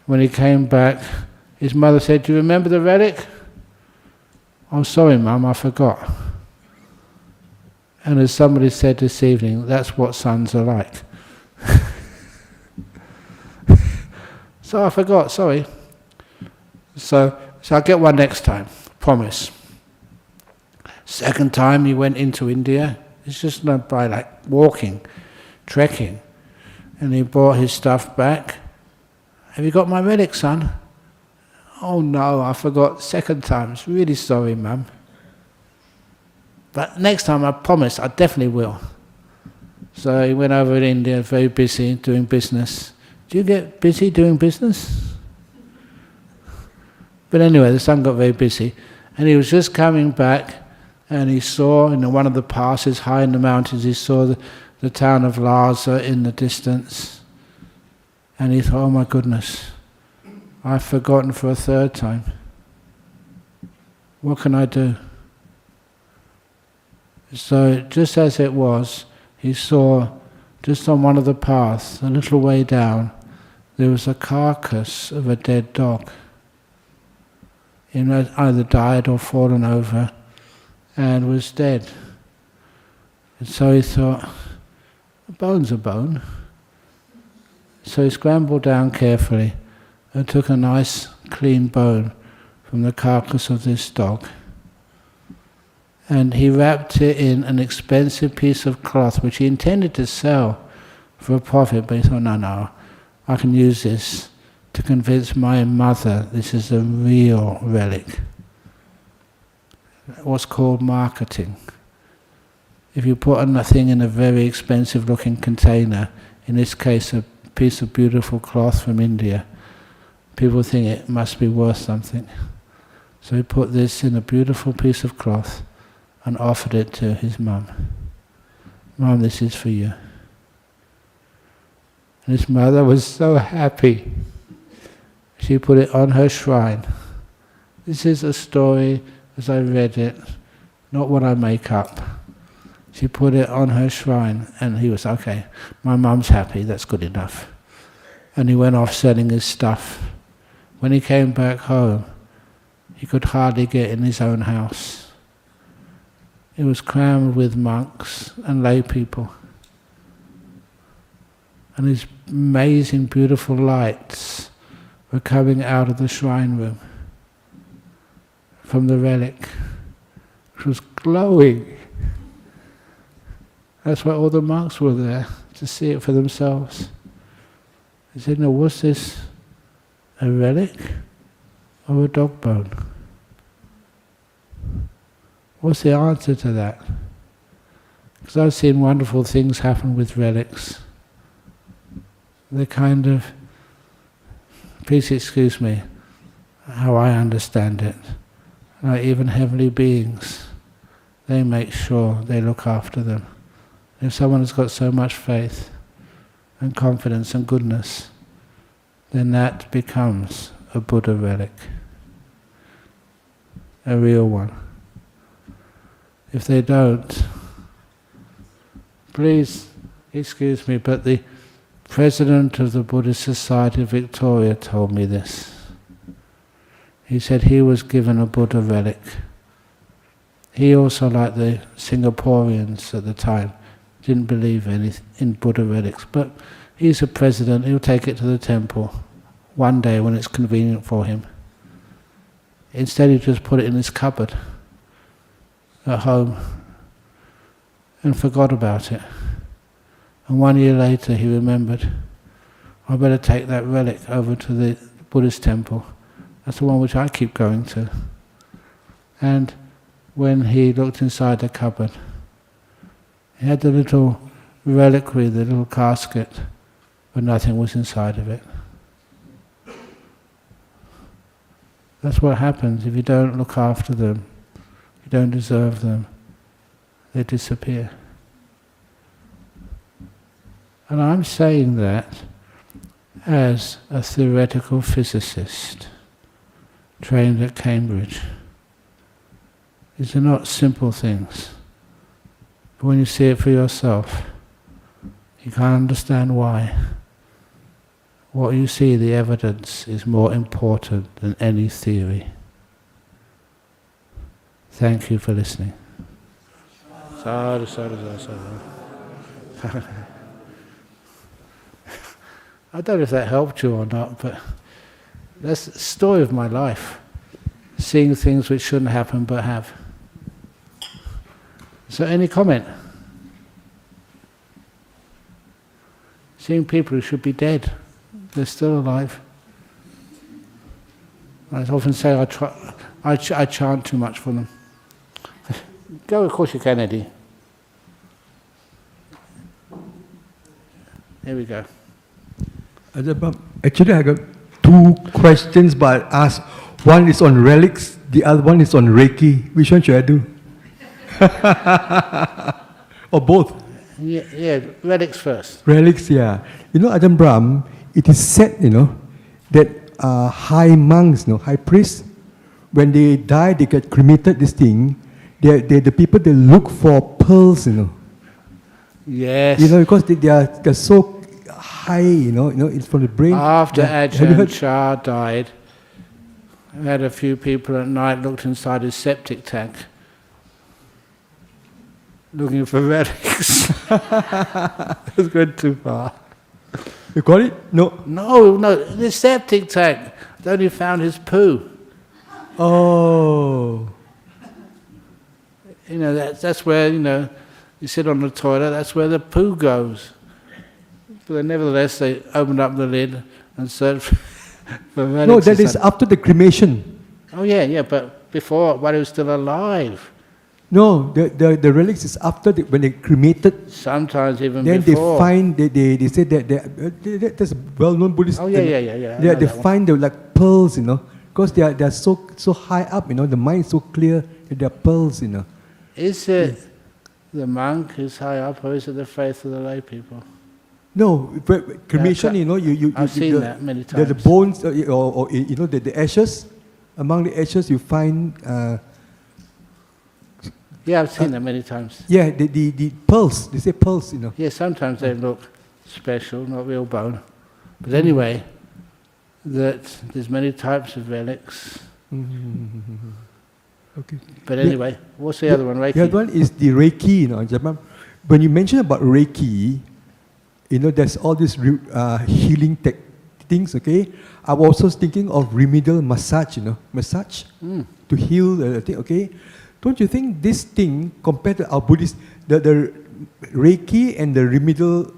[SPEAKER 1] when he came back, his mother said, do you remember the relic? Oh sorry mum, I forgot. And as somebody said this evening, that's what sons are like. So I forgot, sorry. So I'll get one next time, promise. Second time he went into India, it's just not by like walking, trekking. And he brought his stuff back. Have you got my relic, son? Oh no, I forgot. Second time, it's really sorry, mum. But next time I promise, I definitely will. So he went over to India, very busy, doing business. Do you get busy doing business? But anyway, the son got very busy. And he was just coming back, And he saw in one of the passes high in the mountains, he saw the town of Lhasa in the distance. And he thought, oh my goodness, I've forgotten for a third time. What can I do? So just as it was, he saw just on one of the paths, a little way down, there was a carcass of a dead dog. It had either died or fallen over and was dead. And so he thought, a bone's a bone. So he scrambled down carefully and took a nice clean bone from the carcass of this dog. And he wrapped it in an expensive piece of cloth which he intended to sell for a profit, but he thought, no, I can use this to convince my mother this is a real relic. What's called marketing. If you put a thing in a very expensive looking container, in this case a piece of beautiful cloth from India, people think it must be worth something. So he put this in a beautiful piece of cloth and offered it to his mum. Mum, this is for you. And his mother was so happy. She put it on her shrine. This is a story as I read it, not what I make up. She put it on her shrine and he was, okay, my mum's happy, that's good enough. And he went off selling his stuff. When he came back home, he could hardly get in his own house. It was crammed with monks and lay people. And these amazing, beautiful lights were coming out of the shrine room from the relic, which was glowing. That's why all the monks were there, to see it for themselves. They said, no, was this a relic or a dog bone? What's the answer to that? Because I've seen wonderful things happen with relics. They're kind of, please excuse me, how I understand it, like even heavenly beings, they make sure they look after them. If someone has got so much faith and confidence and goodness, then that becomes a Buddha relic, a real one. If they don't, please excuse me, but the president of the Buddhist Society of Victoria told me this. He said he was given a Buddha relic. He also, like the Singaporeans at the time, didn't believe in Buddha relics, but he's a president, he'll take it to the temple one day when it's convenient for him. Instead he just put it in his cupboard at home and forgot about it. And 1 year later he remembered, I better take that relic over to the Buddhist temple. That's the one which I keep going to. And when he looked inside the cupboard, he had the little reliquary, the little casket, but nothing was inside of it. That's what happens if you don't look after them, you don't deserve them, they disappear. And I'm saying that as a theoretical physicist trained at Cambridge. These are not simple things. But when you see it for yourself, you can't understand why. What you see, the evidence, is more important than any theory. Thank you for listening. Sadhu, sadhu, sadhu, sadhu. I don't know if that helped you or not, but that's the story of my life. Seeing things which shouldn't happen but have. So any comment? Seeing people who should be dead, they're still alive. I often say I chant too much for them. Go, of course you can, Eddie. Here we go.
[SPEAKER 2] Actually, I got two questions, but I'll ask. One is on relics, the other one is on Reiki. Which one should I do? Or both?
[SPEAKER 1] Yeah, relics first.
[SPEAKER 2] Relics, yeah. You know, Ajahn Brahm, it is said, that high monks, high priests, when they die, they get cremated, this thing, they're the people, they look for pearls,
[SPEAKER 1] Yes.
[SPEAKER 2] Because they're so high, it's from the brain.
[SPEAKER 1] After
[SPEAKER 2] Have you
[SPEAKER 1] Ajahn
[SPEAKER 2] heard?
[SPEAKER 1] Chah died, I had a few people at night looked inside his septic tank, looking for relics. It was going too far.
[SPEAKER 2] You got it? No.
[SPEAKER 1] No, the septic tank. They only found his poo.
[SPEAKER 2] Oh.
[SPEAKER 1] That's where, you sit on the toilet, that's where the poo goes. But nevertheless, they opened up the lid and searched for relics.
[SPEAKER 2] No, that is after the cremation.
[SPEAKER 1] Oh yeah, but before, while he was still alive.
[SPEAKER 2] No, the relics is after when they cremated.
[SPEAKER 1] Sometimes even
[SPEAKER 2] then
[SPEAKER 1] before.
[SPEAKER 2] They find, they say that that's a well-known Buddhist.
[SPEAKER 1] Oh yeah.
[SPEAKER 2] They find the like pearls, because they are so high up, the mind is so clear that they are pearls,
[SPEAKER 1] Is it the monk who's high up, or is it the faith of the lay people?
[SPEAKER 2] No, cremation, you
[SPEAKER 1] I've seen that many times.
[SPEAKER 2] The bones, or the ashes. Among the ashes, you find.
[SPEAKER 1] Yeah, I've seen that many times.
[SPEAKER 2] Yeah, the pearls. They say pearls,
[SPEAKER 1] Yeah, sometimes they look special, not real bone. But anyway, that there's many types of relics.
[SPEAKER 2] Okay.
[SPEAKER 1] But anyway, what's the other one? Reiki.
[SPEAKER 2] The other one is the Reiki, When you mention about Reiki, there's all these healing things, okay? I was also thinking of remedial massage, massage to heal the thing, okay? Don't you think this thing, compared to our Buddhist, the Reiki and the remedial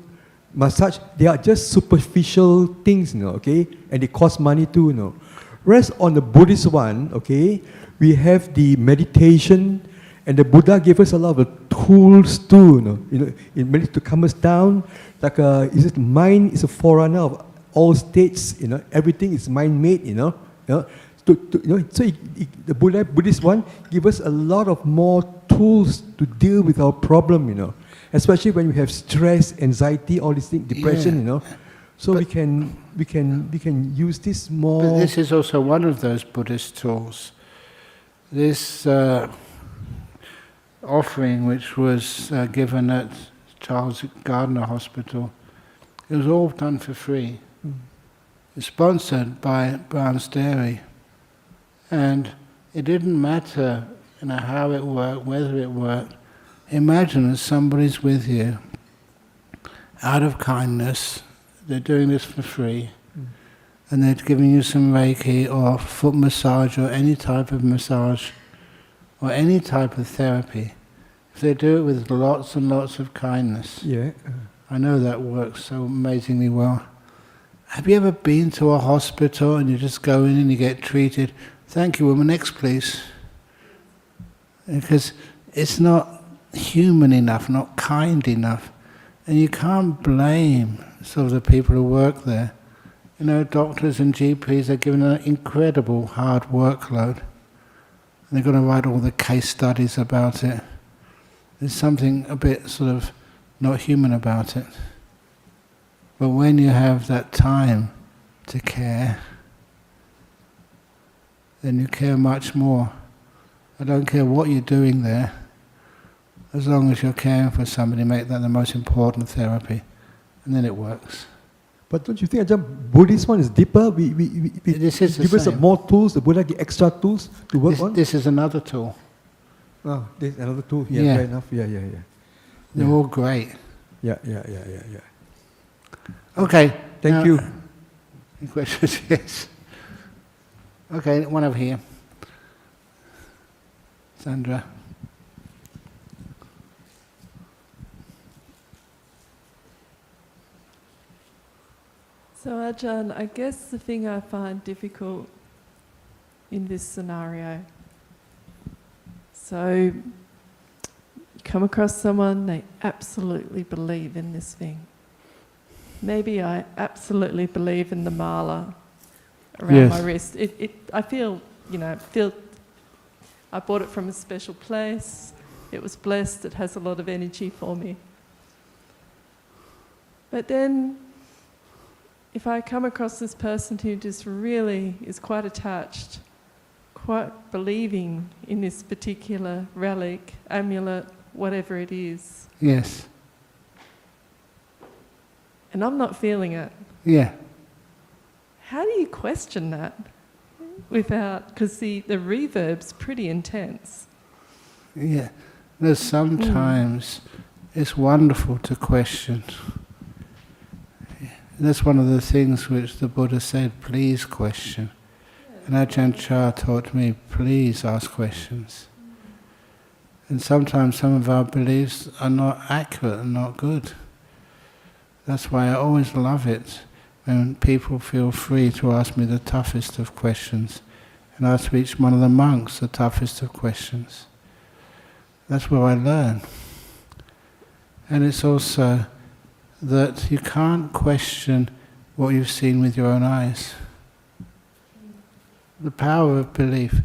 [SPEAKER 2] massage, they are just superficial things, okay? And they cost money too, Whereas on the Buddhist one, okay, we have the meditation, and the Buddha gave us a lot of tools too, it to calm us down. Like mind is a forerunner of all states, everything is mind-made, So the Buddhist one give us a lot of more tools to deal with our problem, especially when we have stress, anxiety, all these things, depression, So we can use this more.
[SPEAKER 1] But this is also one of those Buddhist tools. This offering, which was given at Charles Gardner Hospital, it was all done for free. It's sponsored by Brown's Dairy. And it didn't matter how it worked, whether it worked. Imagine that somebody's with you, out of kindness, they're doing this for free, and they're giving you some Reiki or foot massage or any type of massage or any type of therapy. If they do it with lots and lots of kindness, I know that works so amazingly well. Have you ever been to a hospital and you just go in and you get treated? Thank you, woman, next please. Because it's not human enough, not kind enough. And you can't blame sort of the people who work there. Doctors and GPs are given an incredible hard workload. And they're going to write all the case studies about it. There's something a bit sort of not human about it. But when you have that time to care, then you care much more. I don't care what you're doing there, as long as you're caring for somebody, make that the most important therapy, and then it works.
[SPEAKER 2] But don't you think Buddhist one is deeper?
[SPEAKER 1] This is
[SPEAKER 2] give us more tools, the Buddha give extra tools to work on?
[SPEAKER 1] This is another tool.
[SPEAKER 2] Oh, this is another tool, fair enough,
[SPEAKER 1] They're all great.
[SPEAKER 2] Yeah.
[SPEAKER 1] Okay.
[SPEAKER 2] Thank you.
[SPEAKER 1] Any questions? Yes. Okay, one over here. Sandra.
[SPEAKER 3] So Ajahn, I guess the thing I find difficult in this scenario, so you come across someone, they absolutely believe in this thing. Maybe I absolutely believe in the mala around my wrist. I feel, I bought it from a special place. it was blessed, it has a lot of energy for me. But then, if I come across this person who just really is quite attached, quite believing in this particular relic, amulet, whatever it is.
[SPEAKER 1] Yes.
[SPEAKER 3] And I'm not feeling it.
[SPEAKER 1] Yeah.
[SPEAKER 3] How do you question that without, because the reverb's pretty intense.
[SPEAKER 1] Yeah. There's sometimes it's wonderful to question. That's one of the things which the Buddha said, please question. And Ajahn Chah taught me, please ask questions. And sometimes some of our beliefs are not accurate and not good. That's why I always love it when people feel free to ask me the toughest of questions, and ask each one of the monks the toughest of questions. That's where I learn. And it's also that you can't question what you've seen with your own eyes. The power of belief.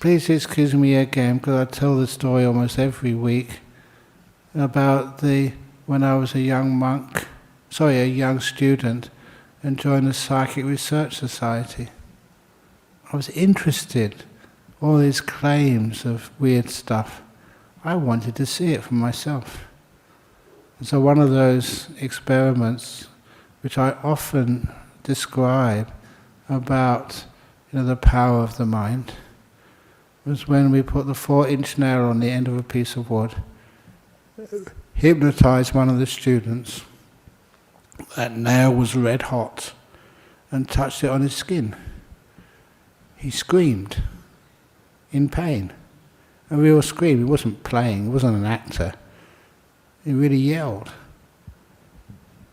[SPEAKER 1] Please excuse me again, because I tell the story almost every week about when I was a young student, and joined the Psychic Research Society. I was interested, all these claims of weird stuff. I wanted to see it for myself. And so one of those experiments, which I often describe about the power of the mind, was when we put the 4-inch nail on the end of a piece of wood, hypnotized one of the students. That nail was red hot, and touched it on his skin. He screamed in pain. A real scream. He wasn't playing, he wasn't an actor. He really yelled.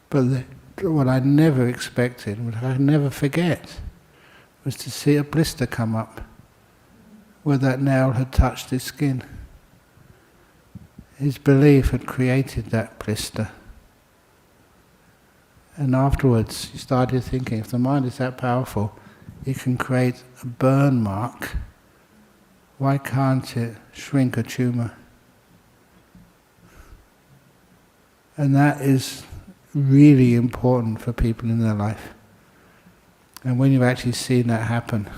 [SPEAKER 1] But what I never expected, what I never forget, was to see a blister come up where that nail had touched his skin. His belief had created that blister. And afterwards, he started thinking, if the mind is that powerful, it can create a burn mark. Why can't it shrink a tumor? And that is really important for people in their life. And when you've actually seen that happen,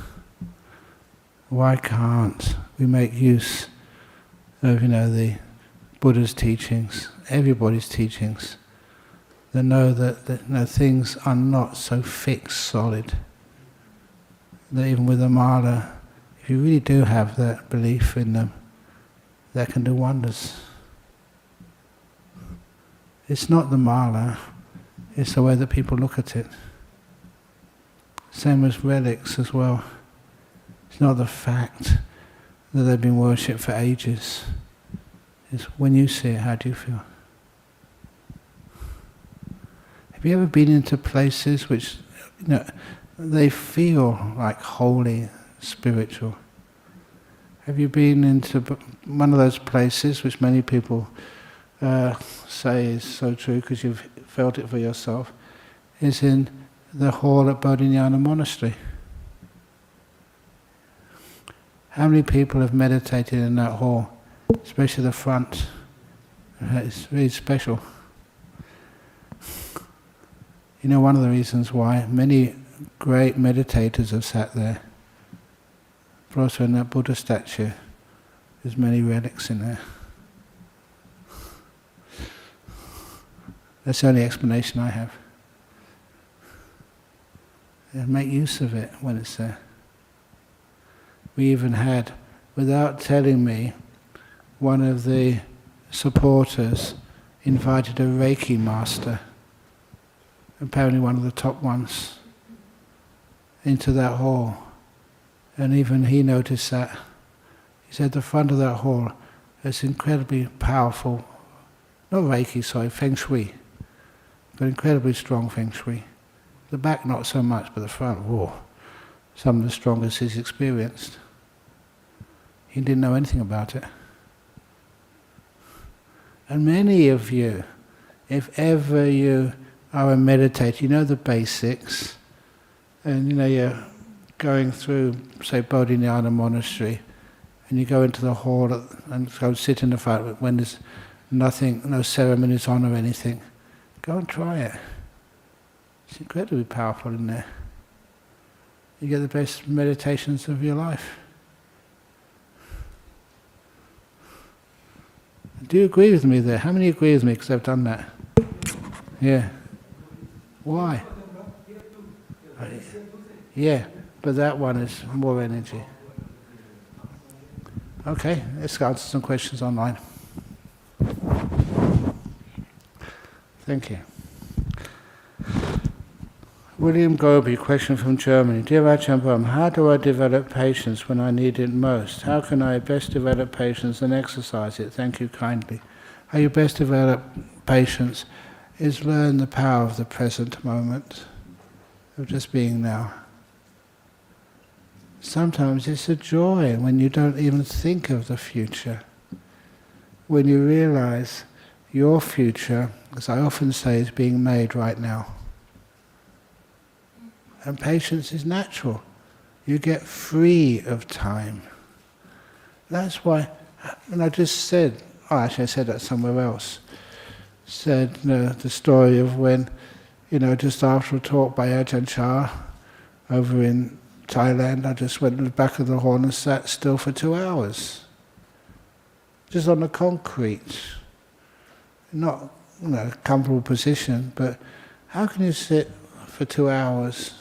[SPEAKER 1] why can't we make use of the Buddha's teachings, everybody's teachings, that know that things are not so fixed, solid. That even with a mala, if you really do have that belief in them, that can do wonders. It's not the mala, it's the way that people look at it. Same as relics as well. It's not the fact that they've been worshipped for ages. It's when you see it, how do you feel? Have you ever been into places which, they feel like holy, spiritual? Have you been into one of those places which many people say is so true because you've felt it for yourself, is in the hall at Bodhinyana Monastery? How many people have meditated in that hall, especially the front? It's really special. One of the reasons why many great meditators have sat there, but also in that Buddha statue, there's many relics in there. That's the only explanation I have. And make use of it when it's there. We even had, without telling me, one of the supporters invited a Reiki master, apparently one of the top ones, into that hall. And even he noticed that. He said the front of that hall is incredibly powerful, not Reiki, sorry, Feng Shui, but incredibly strong Feng Shui. The back not so much, but the front, whoa, some of the strongest he's experienced. He didn't know anything about it. And many of you, if ever you are a meditator, you know the basics, and you're going through, say, Bodhinyana Monastery, and you go into the hall and go sit in the front when there's nothing, no ceremonies on or anything. Go and try it. It's incredibly powerful in there. You get the best meditations of your life. Do you agree with me there? How many agree with me because I've done that? Yeah. Why? Yeah, but that one is more energy. Okay, let's answer some questions online. Thank you. William Goby, question from Germany. Dear Ajahn Brahm, how do I develop patience when I need it most? How can I best develop patience and exercise it? Thank you kindly. How you best develop patience is learn the power of the present moment, of just being now. Sometimes it's a joy when you don't even think of the future. When you realize your future, as I often say, is being made right now. And patience is natural. You get free of time. That's why, and I just said, actually I said that somewhere else, said the story of when, just after a talk by Ajahn Chah over in Thailand, I just went to the back of the hall and sat still for 2 hours. Just on the concrete. Not, comfortable position, but how can you sit for 2 hours,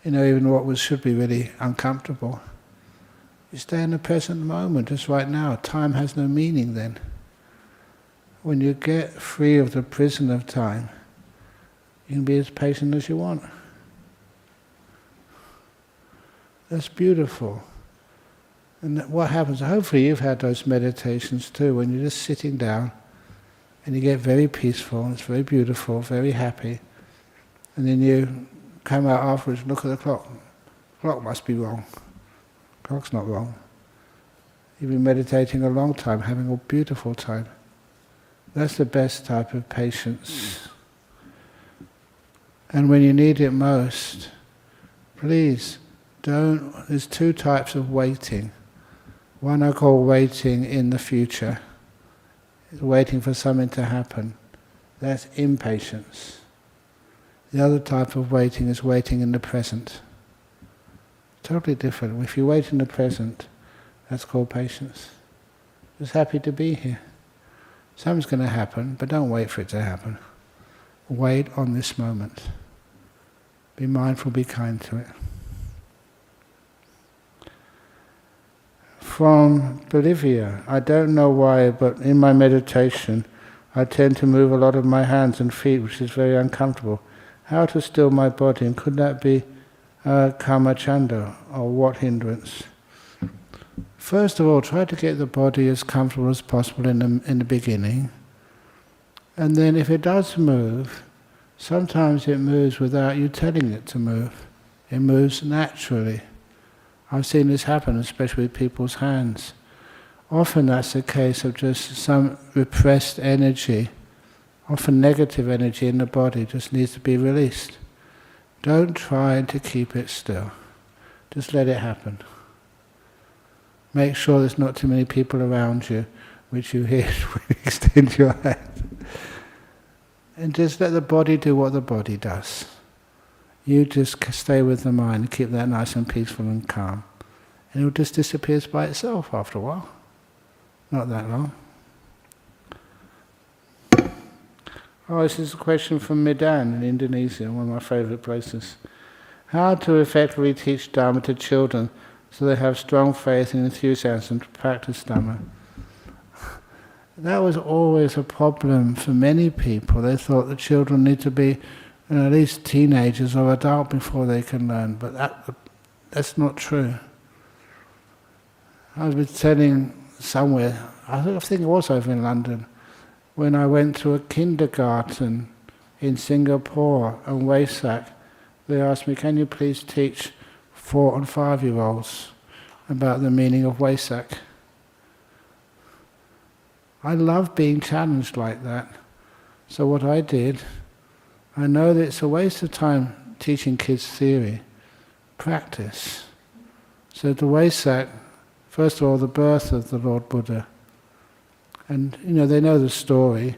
[SPEAKER 1] even what should be really uncomfortable? You stay in the present moment, just right now. Time has no meaning then. When you get free of the prison of time, you can be as patient as you want. That's beautiful. And what happens, hopefully you've had those meditations too, when you're just sitting down and you get very peaceful, and it's very beautiful, very happy, and then you come out afterwards and look at the clock. The clock must be wrong. The clock's not wrong. You've been meditating a long time, having a beautiful time. That's the best type of patience. And when you need it most, please don't, there's 2 types of waiting. One I call waiting in the future. It's waiting for something to happen. That's impatience. The other type of waiting is waiting in the present. Totally different. If you wait in the present, that's called patience. Just happy to be here. Something's going to happen, but don't wait for it to happen. Wait on this moment. Be mindful, be kind to it. From Bolivia, I don't know why, but in my meditation, I tend to move a lot of my hands and feet, which is very uncomfortable. How to still my body, and could that be kamachanda, or what hindrance? First of all, try to get the body as comfortable as possible in the beginning. And then if it does move, sometimes it moves without you telling it to move. It moves naturally. I've seen this happen, especially with people's hands. Often that's a case of just some repressed energy, often negative energy in the body, just needs to be released. Don't try to keep it still. Just let it happen. Make sure there's not too many people around you, which you hear when you extend your hand. And just let the body do what the body does. You just stay with the mind and keep that nice and peaceful and calm. And it will just disappear by itself after a while. Not that long. Oh, this is a question from Medan in Indonesia, one of my favourite places. How to effectively teach Dharma to children so they have strong faith and enthusiasm to practice Dharma? That was always a problem for many people. They thought the children need to be at least teenagers or adult before they can learn, but that's not true. I was telling somewhere, I think it was over in London, when I went to a kindergarten in Singapore on Wesak, they asked me, can you please teach 4 and 5-year-olds about the meaning of Wesak? I love being challenged like that. So what I did, I know that it's a waste of time teaching kids theory. Practice. So the Wesak First of all, the birth of the Lord Buddha. And they know the story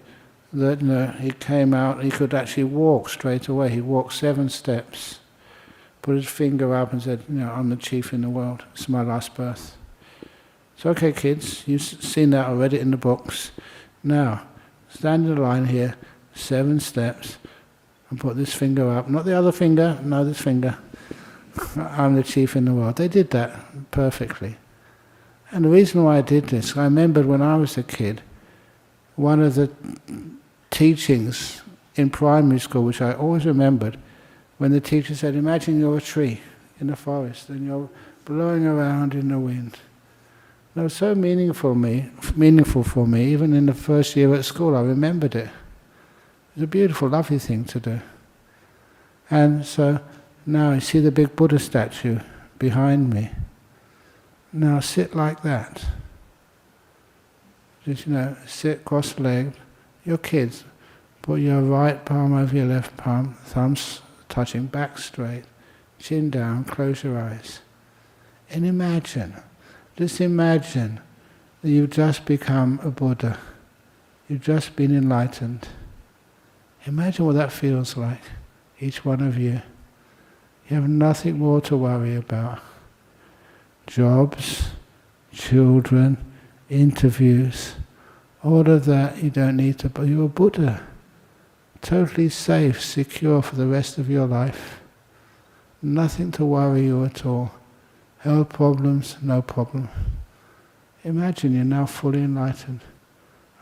[SPEAKER 1] that he came out, he could actually walk straight away. He walked 7 steps, put his finger up and said, I'm the chief in the world. It's my last birth. So okay, kids, you've seen that already in the books. Now, stand in the line here, 7 steps, and put this finger up. Not the other finger, no, this finger. I'm the chief in the world. They did that perfectly. And the reason why I did this, I remembered when I was a kid, one of the teachings in primary school, which I always remembered, when the teacher said, imagine you're a tree in the forest and you're blowing around in the wind. It was so meaningful for me, even in the first year at school, I remembered it. It was a beautiful, lovely thing to do. And so now you see the big Buddha statue behind me. Now sit like that. Just, sit cross-legged. Your kids, put your right palm over your left palm, thumbs touching back straight, chin down, close your eyes. And just imagine that you've just become a Buddha. You've just been enlightened. Imagine what that feels like, each one of you. You have nothing more to worry about. Jobs, children, interviews, all of that you don't need to, but you're a Buddha. Totally safe, secure for the rest of your life. Nothing to worry you at all. Health problems, no problem. Imagine you're now fully enlightened.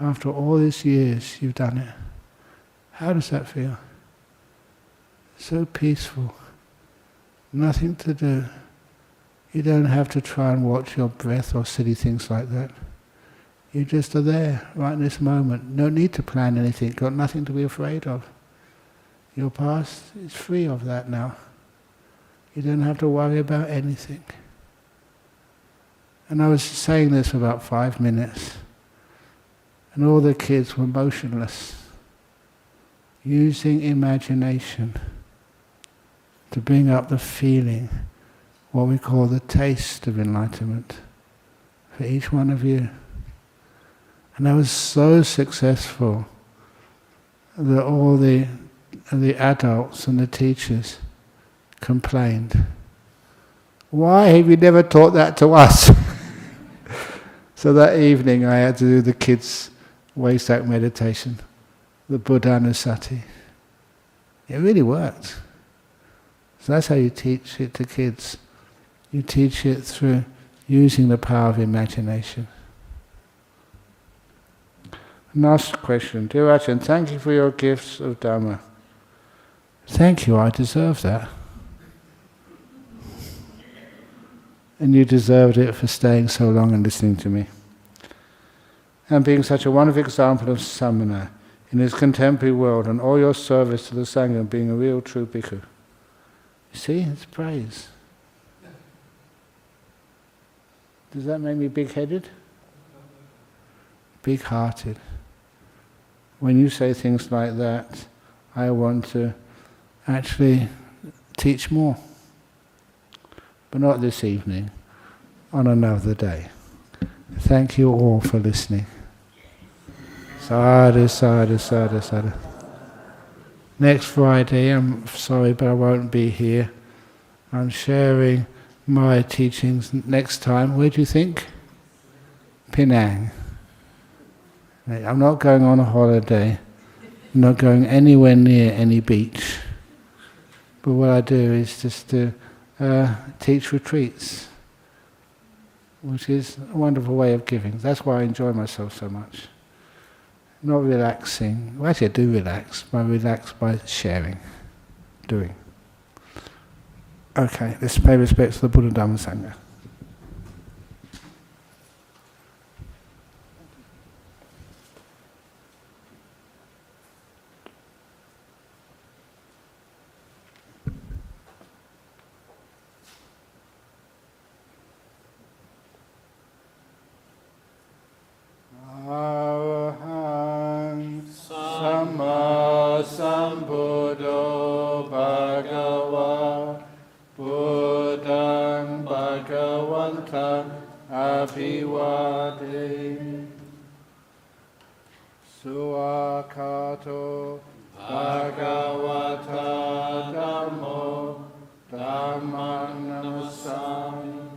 [SPEAKER 1] After all these years you've done it. How does that feel? So peaceful. Nothing to do. You don't have to try and watch your breath or silly things like that. You just are there, right in this moment. No need to plan anything, got nothing to be afraid of. Your past is free of that now. You don't have to worry about anything. And I was saying this for about 5 minutes, and all the kids were motionless, using imagination to bring up the feeling, what we call the taste of enlightenment, for each one of you. And I was so successful that all the adults and the teachers complained. Why have you never taught that to us? So that evening I had to do the kids' Waisak meditation, the Buddhanusati. It really worked. So that's how you teach it to kids. You teach it through using the power of imagination. Last question. Dear Ajahn, thank you for your gifts of Dhamma. Thank you, I deserve that. And you deserved it for staying so long and listening to me. And being such a wonderful example of samana in this contemporary world, and all your service to the Sangha, being a real true bhikkhu. You see, it's praise. Does that make me big-headed? Big-hearted. When you say things like that, I want to actually teach more. But not this evening, on another day. Thank you all for listening. Sadhu, sadhu, sadhu, sadhu. Next Friday, I'm sorry, but I won't be here. I'm sharing my teachings next time. Where do you think? Penang. I'm not going on a holiday. I'm not going anywhere near any beach. But what I do is just to teach retreats, which is a wonderful way of giving. That's why I enjoy myself so much. Not relaxing. Well, actually I do relax, but I relax by sharing, doing. Okay, let's pay respect to the Buddha Dhamma Sangha. Arahang Samma Sambuddho Bhagava Buddhaṃ Bhagavantaṃ Abhivade Suakato Bhagavata Dhammo Dhammam Namasami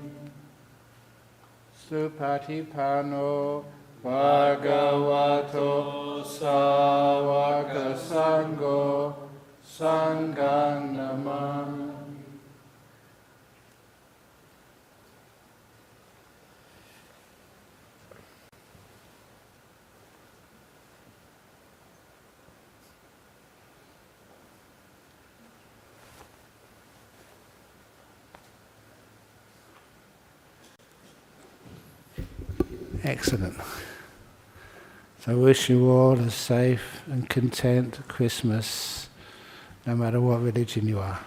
[SPEAKER 1] Supatipano Bhagavato Sāvaka Sangho Sangham Namami. Excellent. So I wish you all a safe and content Christmas, no matter what religion you are.